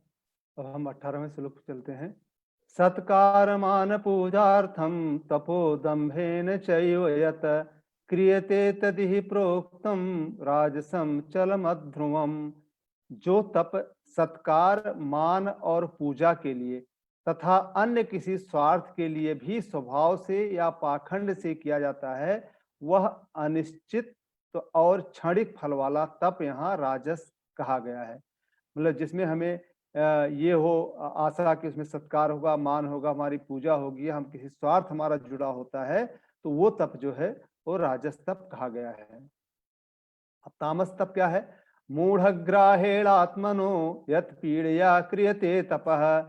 अब हम 18वें श्लोक पे चलते हैं। सत्कारमान पूजार्थम तपोदम्भेन चैव यत् क्रियते तदिहि प्रोक्तम राजसम चलमध्रुवम। जो तप सत्कार, मान और पूजा के लिए तथा अन्य किसी स्वार्थ के लिए भी स्वभाव से या पाखंड से किया जाता है, वह अनिश्चित और क्षणिक फल वाला तप यहाँ राजस कहा गया है। मतलब जिसमें हमें ये हो आशा कि उसमें सत्कार होगा, मान होगा, हमारी पूजा होगी, हम किसी स्वार्थ हमारा जुड़ा होता है, तो वो तप जो है वो राजस तप कहा गया है। अब तामस तप क्या है? मूढ़ग्राहेणात्मनो यत् पीड़या क्रियते तपः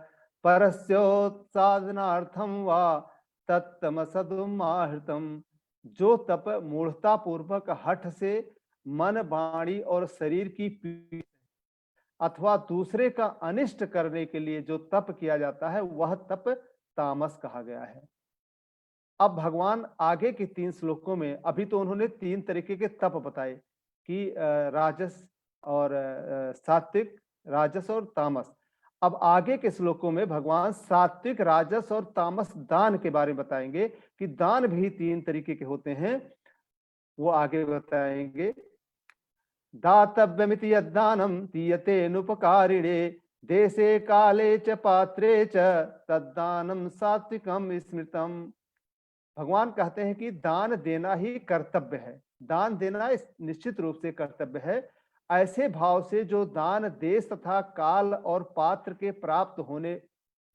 परस्योत्साधनार्थम वा तत्तमसदुमाहृतम। जो तप मूढ़ता पूर्वक हठ से मन, वाणी और शरीर की पीड़ा अथवा दूसरे का अनिष्ट करने के लिए जो तप किया जाता है, वह तप तामस कहा गया है। अब भगवान आगे के 3 श्लोकों में, अभी तो उन्होंने 3 तरीके के तप बताए कि राजस और सात्विक, राजस और तामस। अब आगे के श्लोकों में भगवान सात्विक, राजस और तामस दान के बारे में बताएंगे कि दान भी 3 तरीके के होते हैं। वो आगे बताएंगे। दातव्यमिति यद्दानं दीयतेनुपकारिणे देशे काले च पात्रे च तद्दानं सात्विकं स्मृतम्। भगवान कहते हैं कि दान देना ही कर्तव्य है। दान देना निश्चित रूप से कर्तव्य है। ऐसे भाव से जो दान देश तथा काल और पात्र के प्राप्त होने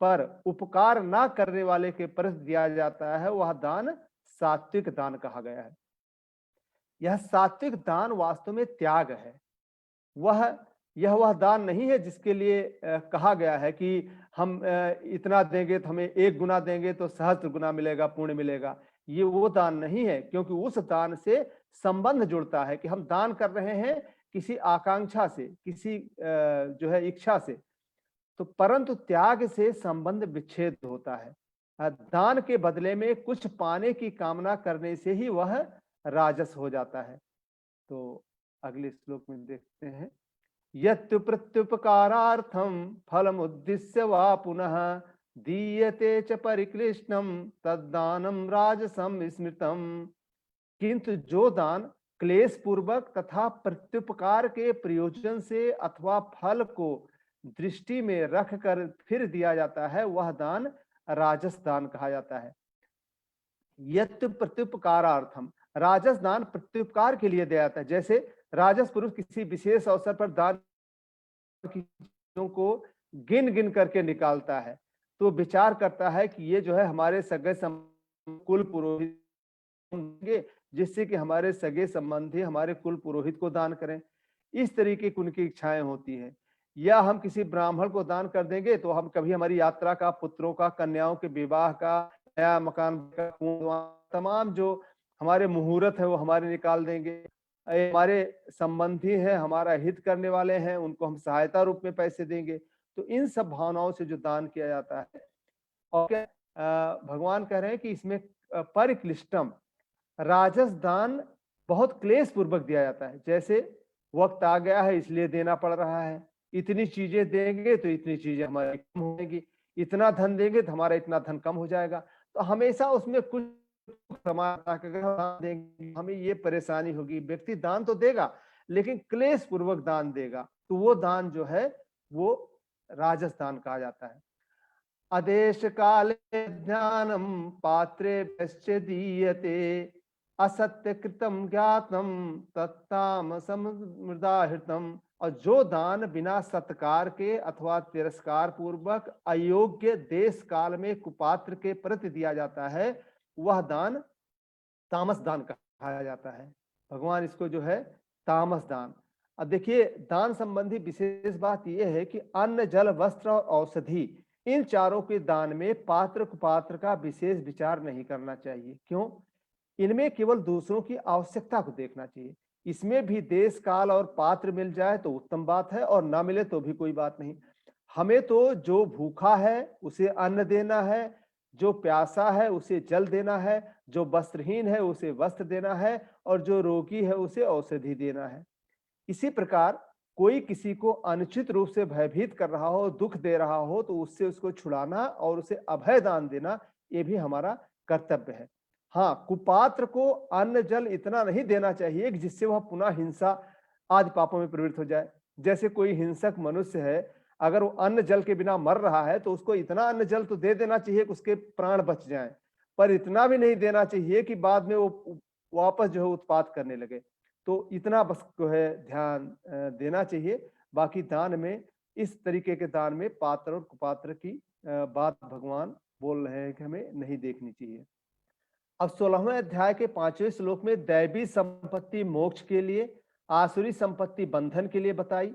पर उपकार ना करने वाले के प्रति दिया जाता है, वह दान सात्विक दान कहा गया है। यह सात्विक दान वास्तव में त्याग है। वह दान नहीं है जिसके लिए कहा गया है कि हम इतना देंगे तो हमें 1 गुना देंगे तो सहस्त्र गुना मिलेगा, पुण्य मिलेगा। ये वो दान नहीं है, क्योंकि उस दान से संबंध जुड़ता है कि हम दान कर रहे हैं किसी आकांक्षा से, किसी जो है इच्छा से, तो परंतु त्याग से संबंध विच्छेद होता है। दान के बदले में कुछ पाने की कामना करने से ही वह राजस हो जाता है। तो अगले श्लोक में देखते हैं। यत् प्रत्युपकारार्थम फलमुद्दिश्य वा पुनः दीयते च परिक्लिष्टम तद्दानम राजसम स्मृतम। किंतु जो दान क्लेश पूर्वक तथा प्रत्युपकार के प्रयोजन से अथवा फल को दृष्टि में रखकर फिर दिया जाता है, वह दान राजस दान कहा जाता है। यत् प्रत्युपकारार्थम, राजस दान प्रत्युपकार के लिए दिया जाता है। जैसे राजस पुरुष किसी विशेष अवसर पर दान की चीजों को गिन गिन करके निकालता है, तो विचार करता है कि ये जो है हमारे सगे कुल पुरोहित, जिससे कि हमारे सगे संबंधी हमारे कुल पुरोहित को दान करें। इस तरीके की उनकी इच्छाएं होती हैं। या हम किसी ब्राह्मण को दान कर देंगे तो हम कभी हमारी यात्रा का, पुत्रों का, कन्याओं के विवाह का, नया मकान का, तमाम जो हमारे मुहूर्त है वो हमारे निकाल देंगे। हमारे संबंधी हैं, हमारा हित करने वाले हैं, उनको हम सहायता रूप में पैसे देंगे। तो इन सब भावनाओं से जो दान किया जाता है, और भगवान कह रहे हैं कि इसमें परिक्लिष्टम, राजस दान बहुत क्लेश पूर्वक दिया जाता है। जैसे वक्त आ गया है इसलिए देना पड़ रहा है, इतनी चीजें देंगे तो इतनी चीजें हमारी कम होंगी, इतना धन देंगे तो हमारा इतना धन कम हो जाएगा। तो हमेशा उसमें कुछ देंगे, हमें ये परेशानी होगी। व्यक्ति दान तो देगा लेकिन क्लेश पूर्वक दान देगा, तो वो दान जो है वो राजस दान कहा जाता है। अदेश काले ज्ञानम पात्रे दीयते असत्य कृतम ज्ञातम तत्तामसम मृदाहृतम। और जो दान बिना सत्कार के अथवा तिरस्कार पूर्वक अयोग्य देश काल में कुपात्र के प्रति दिया जाता है, वह दान तामस दान कहा जाता है। भगवान इसको जो है तामस दान। अब देखिए, दान संबंधी विशेष बात यह है कि अन्न, जल, वस्त्र और औषधि, इन चारों के दान में पात्र कुपात्र का विशेष विचार नहीं करना चाहिए। क्यों? इनमें केवल दूसरों की आवश्यकता को देखना चाहिए। इसमें भी देश काल और पात्र मिल जाए तो उत्तम बात है, और ना मिले तो भी कोई बात नहीं। हमें तो जो भूखा है उसे अन्न देना है, जो प्यासा है उसे जल देना है, जो वस्त्रहीन है उसे वस्त्र देना है, और जो रोगी है उसे औषधि देना है। इसी प्रकार कोई किसी को अनुचित रूप से भयभीत कर रहा हो, दुख दे रहा हो, तो उससे उसको छुड़ाना और उसे अभय दान देना, ये भी हमारा कर्तव्य है। हाँ, कुपात्र को अन्न जल इतना नहीं देना चाहिए कि जिससे वह पुनः हिंसा आदि पापों में प्रवृत्त हो जाए। जैसे कोई हिंसक मनुष्य है, अगर वो अन्न जल के बिना मर रहा है तो उसको इतना अन्न जल तो दे देना चाहिए कि उसके प्राण बच जाएं, पर इतना भी नहीं देना चाहिए कि बाद में वो वापस जो है उत्पात करने लगे। तो इतना बस जो है ध्यान देना चाहिए। बाकी दान में, इस तरीके के दान में पात्र और कुपात्र की बात भगवान बोल रहे हैं कि हमें नहीं देखनी चाहिए। अब 16वें अध्याय के 5वें श्लोक में दैवी संपत्ति मोक्ष के लिए, आसुरी संपत्ति बंधन के लिए बताई।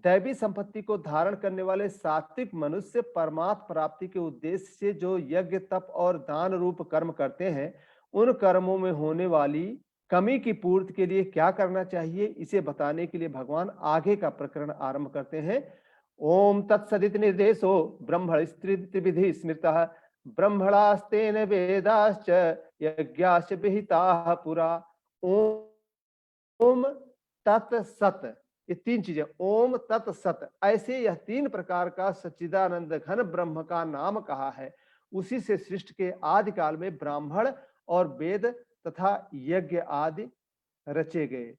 दैवी संपत्ति को धारण करने वाले सात्विक मनुष्य परमात्म प्राप्ति के उद्देश्य से जो यज्ञ, तप और दान रूप कर्म करते हैं, उन कर्मों में होने वाली कमी की पूर्ति के लिए क्या करना चाहिए, इसे बताने के लिए भगवान आगे का प्रकरण आरंभ करते हैं। ओम तत्सदिति निर्देशो ब्रह्मण स्त्रिविधि स्मृतः ब्रह्मणास्तेन वेदाश्च यज्ञाश्च विहिताः पुरा। ओम तत् सत, ये तीन चीजें, ओम तत् सत, ऐसे यह तीन प्रकार का सच्चिदानंद घन ब्रह्म का नाम कहा है। उसी से सृष्टि के आदि काल में ब्राह्मण और वेद तथा यज्ञ आदि रचे गए।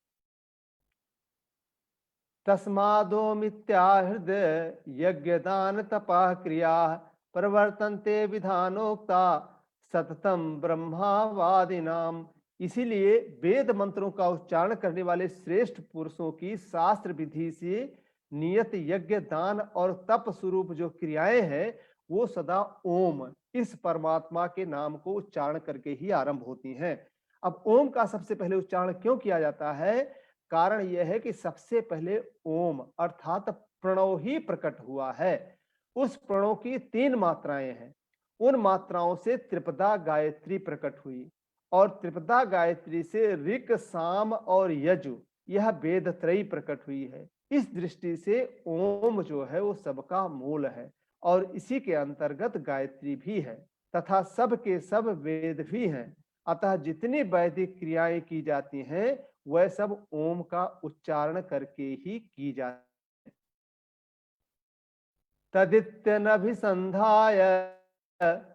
तस्मादोमित्याहृदय यज्ञ दान तपा क्रिया प्रवर्तन्ते विधानोक्ता सततम ब्रह्मावादिनाम। इसीलिए वेद मंत्रों का उच्चारण करने वाले श्रेष्ठ पुरुषों की शास्त्र विधि से नियत यज्ञ, दान और तप स्वरूप जो क्रियाएं हैं, वो सदा ओम, इस परमात्मा के नाम को उच्चारण करके ही आरंभ होती हैं। अब ओम का सबसे पहले उच्चारण क्यों किया जाता है? कारण यह है कि सबसे पहले ओम अर्थात प्रणव ही प्रकट हुआ है। उस प्रणव की 3 मात्राएं हैं। उन मात्राओं से त्रिपदा गायत्री प्रकट हुई और त्रिपदा गायत्री से ऋक, साम और यजु, यह वेद त्रयी प्रकट हुई है। इस दृष्टि से ओम जो है वो सबका मूल है और इसी के अंतर्गत गायत्री भी है तथा सब के सब वेद भी हैं। अतः जितनी वैदिक क्रियाएं की जाती हैं वह सब ओम का उच्चारण करके ही की जाती है। तदित्यनभिसंधाय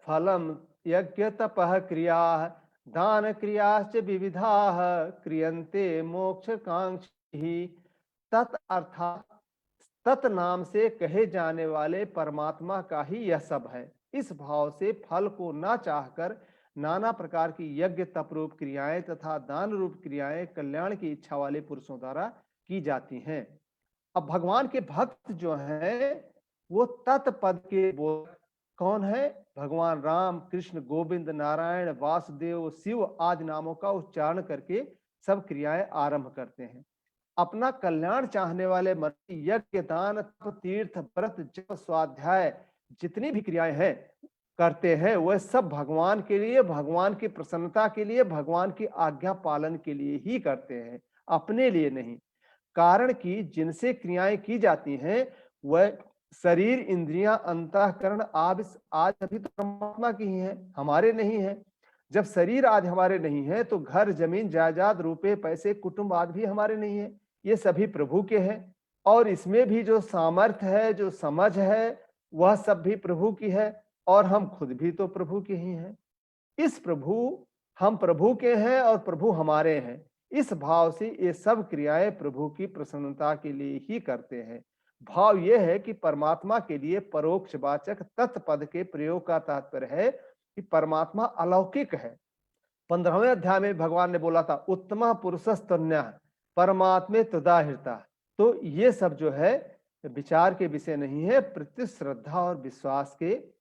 फलम यज्ञ तपः क्रिया दान क्रियाश्च विविधाः क्रियन्ते मोक्षकांक्षी। तत् अर्थात तत् नाम से कहे जाने वाले परमात्मा का ही यह सब है। इस भाव से फल को न चाहकर नाना प्रकार की यज्ञ, तप रूप क्रियाएं तथा दान रूप क्रियाएं कल्याण की इच्छा वाले पुरुषों द्वारा की जाती हैं। अब भगवान के भक्त जो हैं वो तत्पद के बोल कौन है? भगवान राम, कृष्ण, गोविंद, नारायण, वासुदेव, शिव आदि नामों का उच्चारण करके सब क्रियाएं आरंभ करते हैं। अपना कल्याण चाहने वाले यज्ञ, दान, तीर्थ, व्रत, जप, स्वाध्याय जितनी भी क्रियाएं हैं करते हैं वह सब भगवान के लिए, भगवान की प्रसन्नता के लिए, भगवान की आज्ञा पालन के लिए ही करते हैं, अपने लिए नहीं। कारण कि जिनसे क्रियाएं की जाती हैं वह शरीर, इंद्रियां, अंतःकरण आज अभी तो परमात्मा की ही है, हमारे नहीं है। जब शरीर आज हमारे नहीं है तो घर, जमीन, जायदाद, रुपए, पैसे, कुटुंब आदि भी हमारे नहीं है, ये सभी प्रभु के हैं। और इसमें भी जो सामर्थ्य है, जो समझ है, वह सब भी प्रभु की है और हम खुद भी तो प्रभु के ही हैं। इस प्रभु, हम प्रभु के हैं और प्रभु हमारे हैं, इस भाव से ये सब क्रियाएं प्रभु की प्रसन्नता के लिए ही करते हैं। भाव यह है कि परमात्मा के लिए परोक्ष वाचक तत्पद के प्रयोग का तात्पर्य है कि परमात्मा अलौकिक है। 15वें अध्याय में भगवान ने बोला था उत्तम पुरुषस्तन्य परमात्मे तदाहृता। तो ये सब जो है विचार के विषय नहीं है, प्रति श्रद्धा और विश्वास के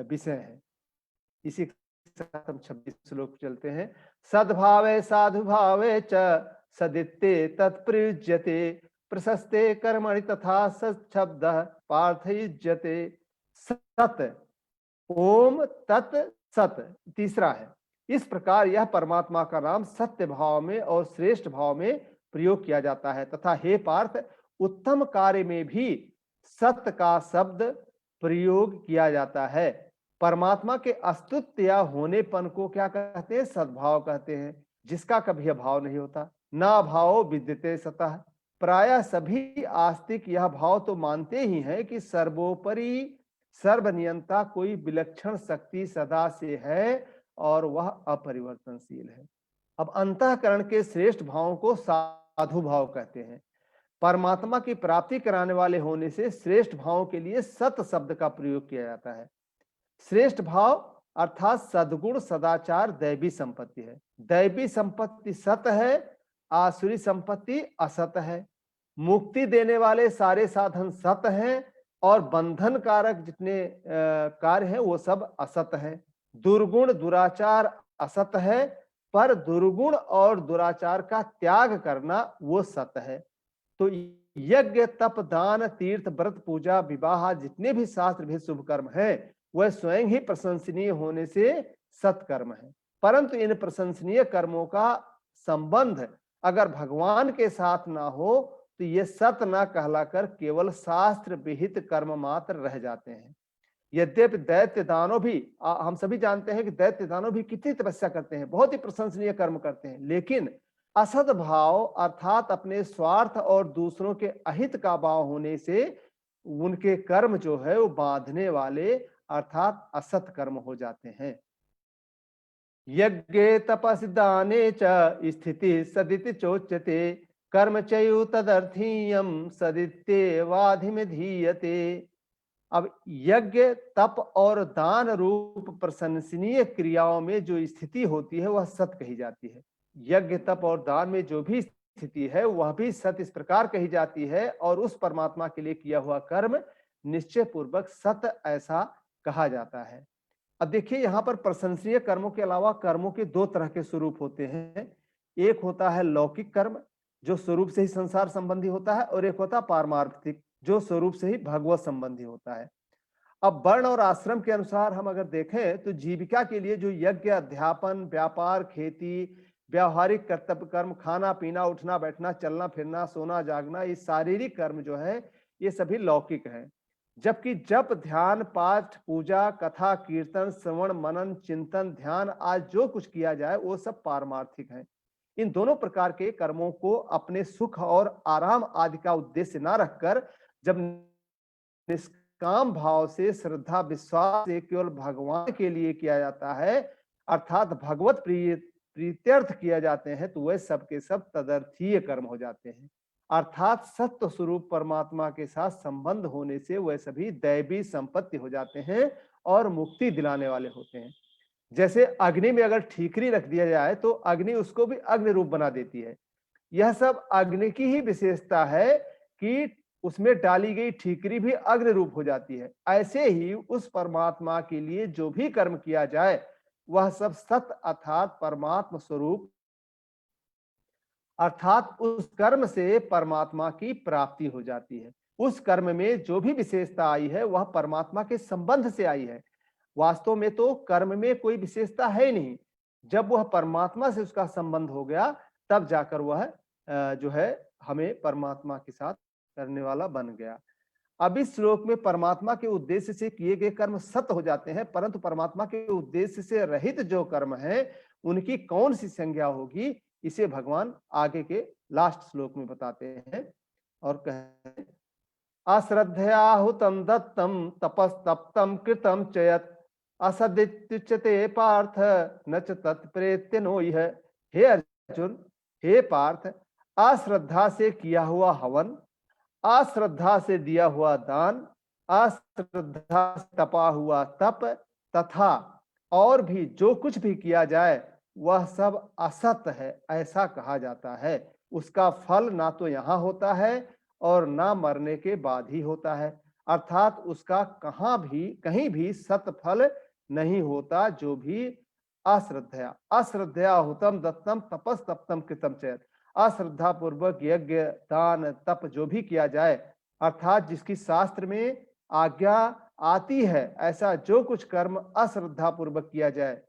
विषय है। इसी के साथ हम 26 श्लोक चलते हैं। सद्भावे साधु भावे च सदित्ते तत्प्रयुज्यते प्रशस्ते कर्मणि तथा सच्छब्द पार्थयुज्यते। सत, ओम तत् सत तीसरा है। इस प्रकार यह परमात्मा का नाम सत्य भाव में और श्रेष्ठ भाव में प्रयोग किया जाता है तथा हे पार्थ, उत्तम कार्य में भी सत्य का शब्द प्रयोग किया जाता है। परमात्मा के अस्तित्व या होनेपन को क्या कहते हैं? सद्भाव कहते हैं, जिसका कभी अभाव नहीं होता। ना भाव विद्यते सतः, प्रायः सभी आस्तिक यह भाव तो मानते ही हैं कि सर्वोपरि सर्वनियंता कोई विलक्षण शक्ति सदा से है और वह अपरिवर्तनशील है। अब अंतःकरण के श्रेष्ठ भावों को साधु भाव कहते हैं। परमात्मा की प्राप्ति कराने वाले होने से श्रेष्ठ भावों के लिए सत शब्द का प्रयोग किया जाता है। श्रेष्ठ भाव अर्थात सद्गुण सदाचार दैवी संपत्ति है। दैवी संपत्ति सत है, आसुरी संपत्ति असत है। मुक्ति देने वाले सारे साधन सत हैं और बंधन कारक जितने कार्य हैं वो सब असत हैं। दुर्गुण दुराचार असत है, पर दुर्गुण और दुराचार का त्याग करना वो सत है। तो यज्ञ तप दान तीर्थ व्रत पूजा विवाह जितने भी शास्त्र भी शुभ कर्म हैं वह स्वयं ही प्रशंसनीय होने से सत्कर्म है। परंतु इन प्रशंसनीय कर्मों का संबंध अगर भगवान के साथ ना हो तो ये सत ना कहलाकर केवल शास्त्र विहित कर्म मात्र रह जाते हैं। यद्यपि दैत्य दानव भी, हम सभी जानते हैं कि दैत्य दानव भी कितनी तपस्या करते हैं, बहुत ही प्रशंसनीय कर्म करते हैं, लेकिन असत भाव अर्थात अपने स्वार्थ और दूसरों के अहित का भाव होने से उनके कर्म जो है वो बांधने वाले अर्थात असत कर्म हो जाते हैं। यज्ञे तपसि दाने च स्थिति सदिति चोच्यते कर्म चयु तदर्थीयम सदित्येवाधिमधीयते। अब यज्ञ तप और दान रूप प्रशंसनीय क्रियाओं में जो स्थिति होती है वह सत कही जाती है। यज्ञ तप और दान में जो भी स्थिति है वह भी सत इस प्रकार कही जाती है और उस परमात्मा के लिए किया हुआ कर्म निश्चय पूर्वक सत ऐसा कहा जाता है। अब देखिए यहाँ पर प्रशंसनीय कर्मों के अलावा कर्मों के दो तरह के स्वरूप होते हैं। एक होता है लौकिक कर्म जो स्वरूप से ही संसार संबंधी होता है, और एक होता है पारमार्थिक जो स्वरूप से ही भगवत संबंधी होता है। अब वर्ण और आश्रम के अनुसार हम अगर देखें तो जीविका के लिए जो यज्ञ, अध्यापन, व्यापार, खेती, व्यावहारिक कर्तव्य कर्म, खाना पीना, उठना बैठना, चलना फिरना, सोना जागना, ये शारीरिक कर्म जो है ये सभी लौकिक हैं। जबकि जप, ध्यान, पाठ, पूजा, कथा, कीर्तन, श्रवण, मनन, चिंतन, ध्यान आज जो कुछ किया जाए वो सब पारमार्थिक हैं। इन दोनों प्रकार के कर्मों को अपने सुख और आराम आदि का उद्देश्य न रखकर जब निष्काम भाव से श्रद्धा विश्वास से केवल भगवान के लिए किया जाता है अर्थात भगवत प्रीत्यर्थ किया जाते हैं तो वह सब के सब तदर्थीय कर्म हो जाते हैं। अर्थात सत्य स्वरूप परमात्मा के साथ संबंध होने से वह सभी दैवी संपत्ति हो जाते हैं और मुक्ति दिलाने वाले होते हैं। जैसे अग्नि में अगर ठीकरी रख दिया जाए तो अग्नि उसको भी अग्नि रूप बना देती है। यह सब अग्नि की ही विशेषता है कि उसमें डाली गई ठीकरी भी अग्नि रूप हो जाती है। ऐसे ही उस परमात्मा के लिए जो भी कर्म किया जाए वह सब सत अर्थात परमात्मा स्वरूप अर्थात उस कर्म से परमात्मा की प्राप्ति हो जाती है। उस कर्म में जो भी विशेषता आई है वह परमात्मा के संबंध से आई है। वास्तव में तो कर्म में कोई विशेषता है नहीं, जब वह परमात्मा से उसका संबंध हो गया तब जाकर वह जो है हमें परमात्मा के साथ करने वाला बन गया। अब इस श्लोक में परमात्मा के उद्देश्य से किए गए कर्म सत्य हो जाते हैं, परंतु परमात्मा के उद्देश्य से रहित जो कर्म है उनकी कौन सी संज्ञा होगी इसे भगवान आगे के लास्ट श्लोक में बताते हैं और कहते हैं अश्रद्धयाहुतम दत्तम तपस्तप्तम कृतम चयत असदित्युच्यते पार्थ न च तत्प्रेत्य नो यह। हे अर्जुन, हे पार्थ, अश्रद्धा से किया हुआ हवन, अश्रद्धा से दिया हुआ दान, अश्रद्धा से तपा हुआ तप तथा और भी जो कुछ भी किया जाए वह सब असत है ऐसा कहा जाता है। उसका फल ना तो यहाँ होता है और ना मरने के बाद ही होता है, अर्थात उसका कहीं भी सत फल नहीं होता। जो भी अश्रद्धया हुतम दत्तम तपस तप्तम कृतम चयत, अश्रद्धा पूर्वक यज्ञ दान तप जो भी किया जाए अर्थात जिसकी शास्त्र में आज्ञा आती है ऐसा जो कुछ कर्म अश्रद्धा पूर्वक किया जाए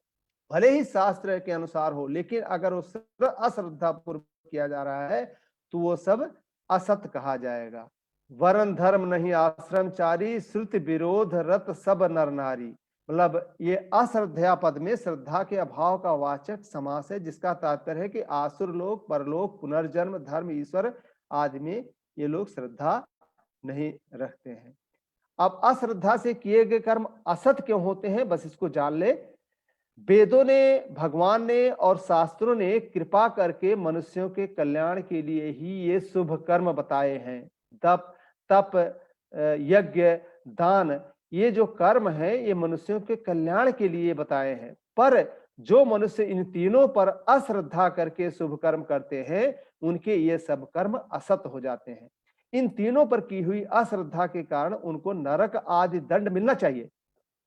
भले ही शास्त्र के अनुसार हो, लेकिन अगर उस अश्रद्धा पूर्वक किया जा रहा है तो वो सब असत कहा जाएगा। वर्ण धर्म नहीं आश्रमचारी, श्रुति विरोध रत सब नर नारी। मतलब ये अश्रद्धा पद में श्रद्धा के अभाव का वाचक समास है, जिसका तात्पर्य है कि आसुर लोक, परलोक, पुनर्जन्म, धर्म, ईश्वर आदि में ये लोग श्रद्धा नहीं रखते हैं। अब अश्रद्धा से किए गए कर्म असत क्यों होते हैं, बस इसको जान ले। वेदों ने, भगवान ने और शास्त्रों ने कृपा करके मनुष्यों के कल्याण के लिए ही ये शुभ कर्म बताए हैं। तप, तप, यज्ञ, दान, ये जो कर्म है ये मनुष्यों के कल्याण के लिए बताए हैं। पर जो मनुष्य इन तीनों पर अश्रद्धा करके शुभ कर्म करते हैं उनके ये सब कर्म असत हो जाते हैं। इन तीनों पर की हुई अश्रद्धा के कारण उनको नरक आदि दंड मिलना चाहिए,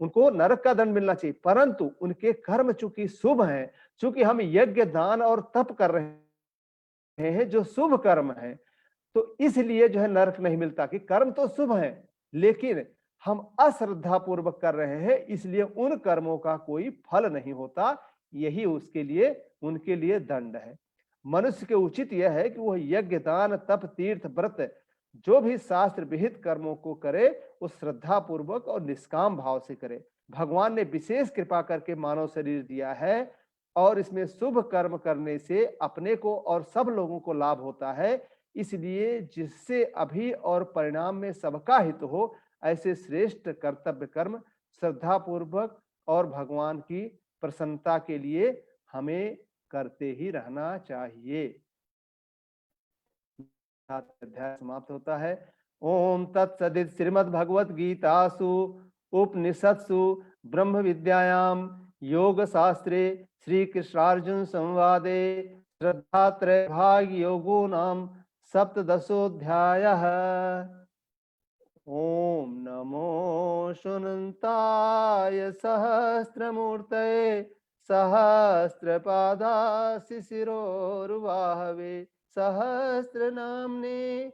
उनको नरक का दंड मिलना चाहिए, परंतु उनके कर्म चूंकि शुभ हैं, चूंकि हम यज्ञ, दान और तप कर रहे हैं जो शुभ कर्म है, तो इसलिए जो है नरक नहीं मिलता। कि कर्म तो शुभ है लेकिन हम अश्रद्धा पूर्वक कर रहे हैं, इसलिए उन कर्मों का कोई फल नहीं होता, यही उसके लिए, उनके लिए दंड है। मनुष्य के उचित यह है कि वह यज्ञ, दान, तप, तीर्थ, व्रत जो भी शास्त्र विहित कर्मों को करे वो श्रद्धा पूर्वक और निष्काम भाव से करे। भगवान ने विशेष कृपा करके मानव शरीर दिया है और इसमें शुभ कर्म करने से अपने को और सब लोगों को लाभ होता है, इसलिए जिससे अभी और परिणाम में सबका हित हो, ऐसे श्रेष्ठ कर्तव्य कर्म श्रद्धा पूर्वक और भगवान की प्रसन्नता के लिए हमें करते ही रहना चाहिए। अध्याय समाप्त होता है। ओम तत्सदित श्रीमद् भगवत गीतासु उपनिषत्सु ब्रह्म विद्यायाम योग शास्त्रे श्री कृष्णार्जुन संवादे श्रद्धात्रय भाग योगो नाम सप्तदशोऽध्यायः। ओम नमो शुनन्ताय सहस्रमूर्तये सहस्रपादाशिशिरोरुबाहवे सहस्रनाम्ने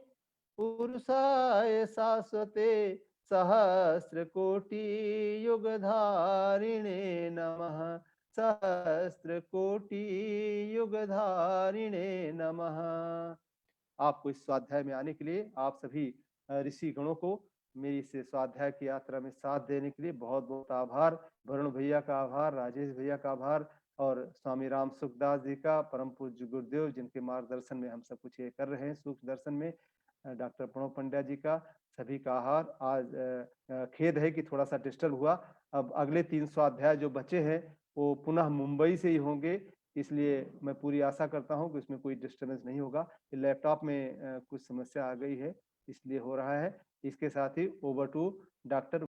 पुरुषाय शाश्वते सहस्रकोटियुगधारिणे नमः। सहस्रकोटियुगधारिणे नमः। आपको इस स्वाध्याय में आने के लिए आप सभी ऋषि गणों को मेरी इस स्वाध्याय की यात्रा में साथ देने के लिए बहुत बहुत आभार। वरुण भैया का आभार, राजेश भैया का आभार और स्वामी राम सुखदास जी का, परम पूज्य गुरुदेव जिनके मार्गदर्शन में हम सब कुछ ये कर रहे हैं, सूक्ष्म दर्शन में डॉक्टर प्रणव पंड्या जी का, सभी का आभार। आज खेद है कि थोड़ा सा डिस्टर्ब हुआ। अब अगले 3 स्वाध्याय जो बचे हैं वो पुनः मुंबई से ही होंगे, इसलिए मैं पूरी आशा करता हूं कि उसमें कोई डिस्टर्बेंस नहीं होगा। लैपटॉप में कुछ समस्या आ गई है इसलिए हो रहा है। इसके साथ ही ओवर टू डॉक्टर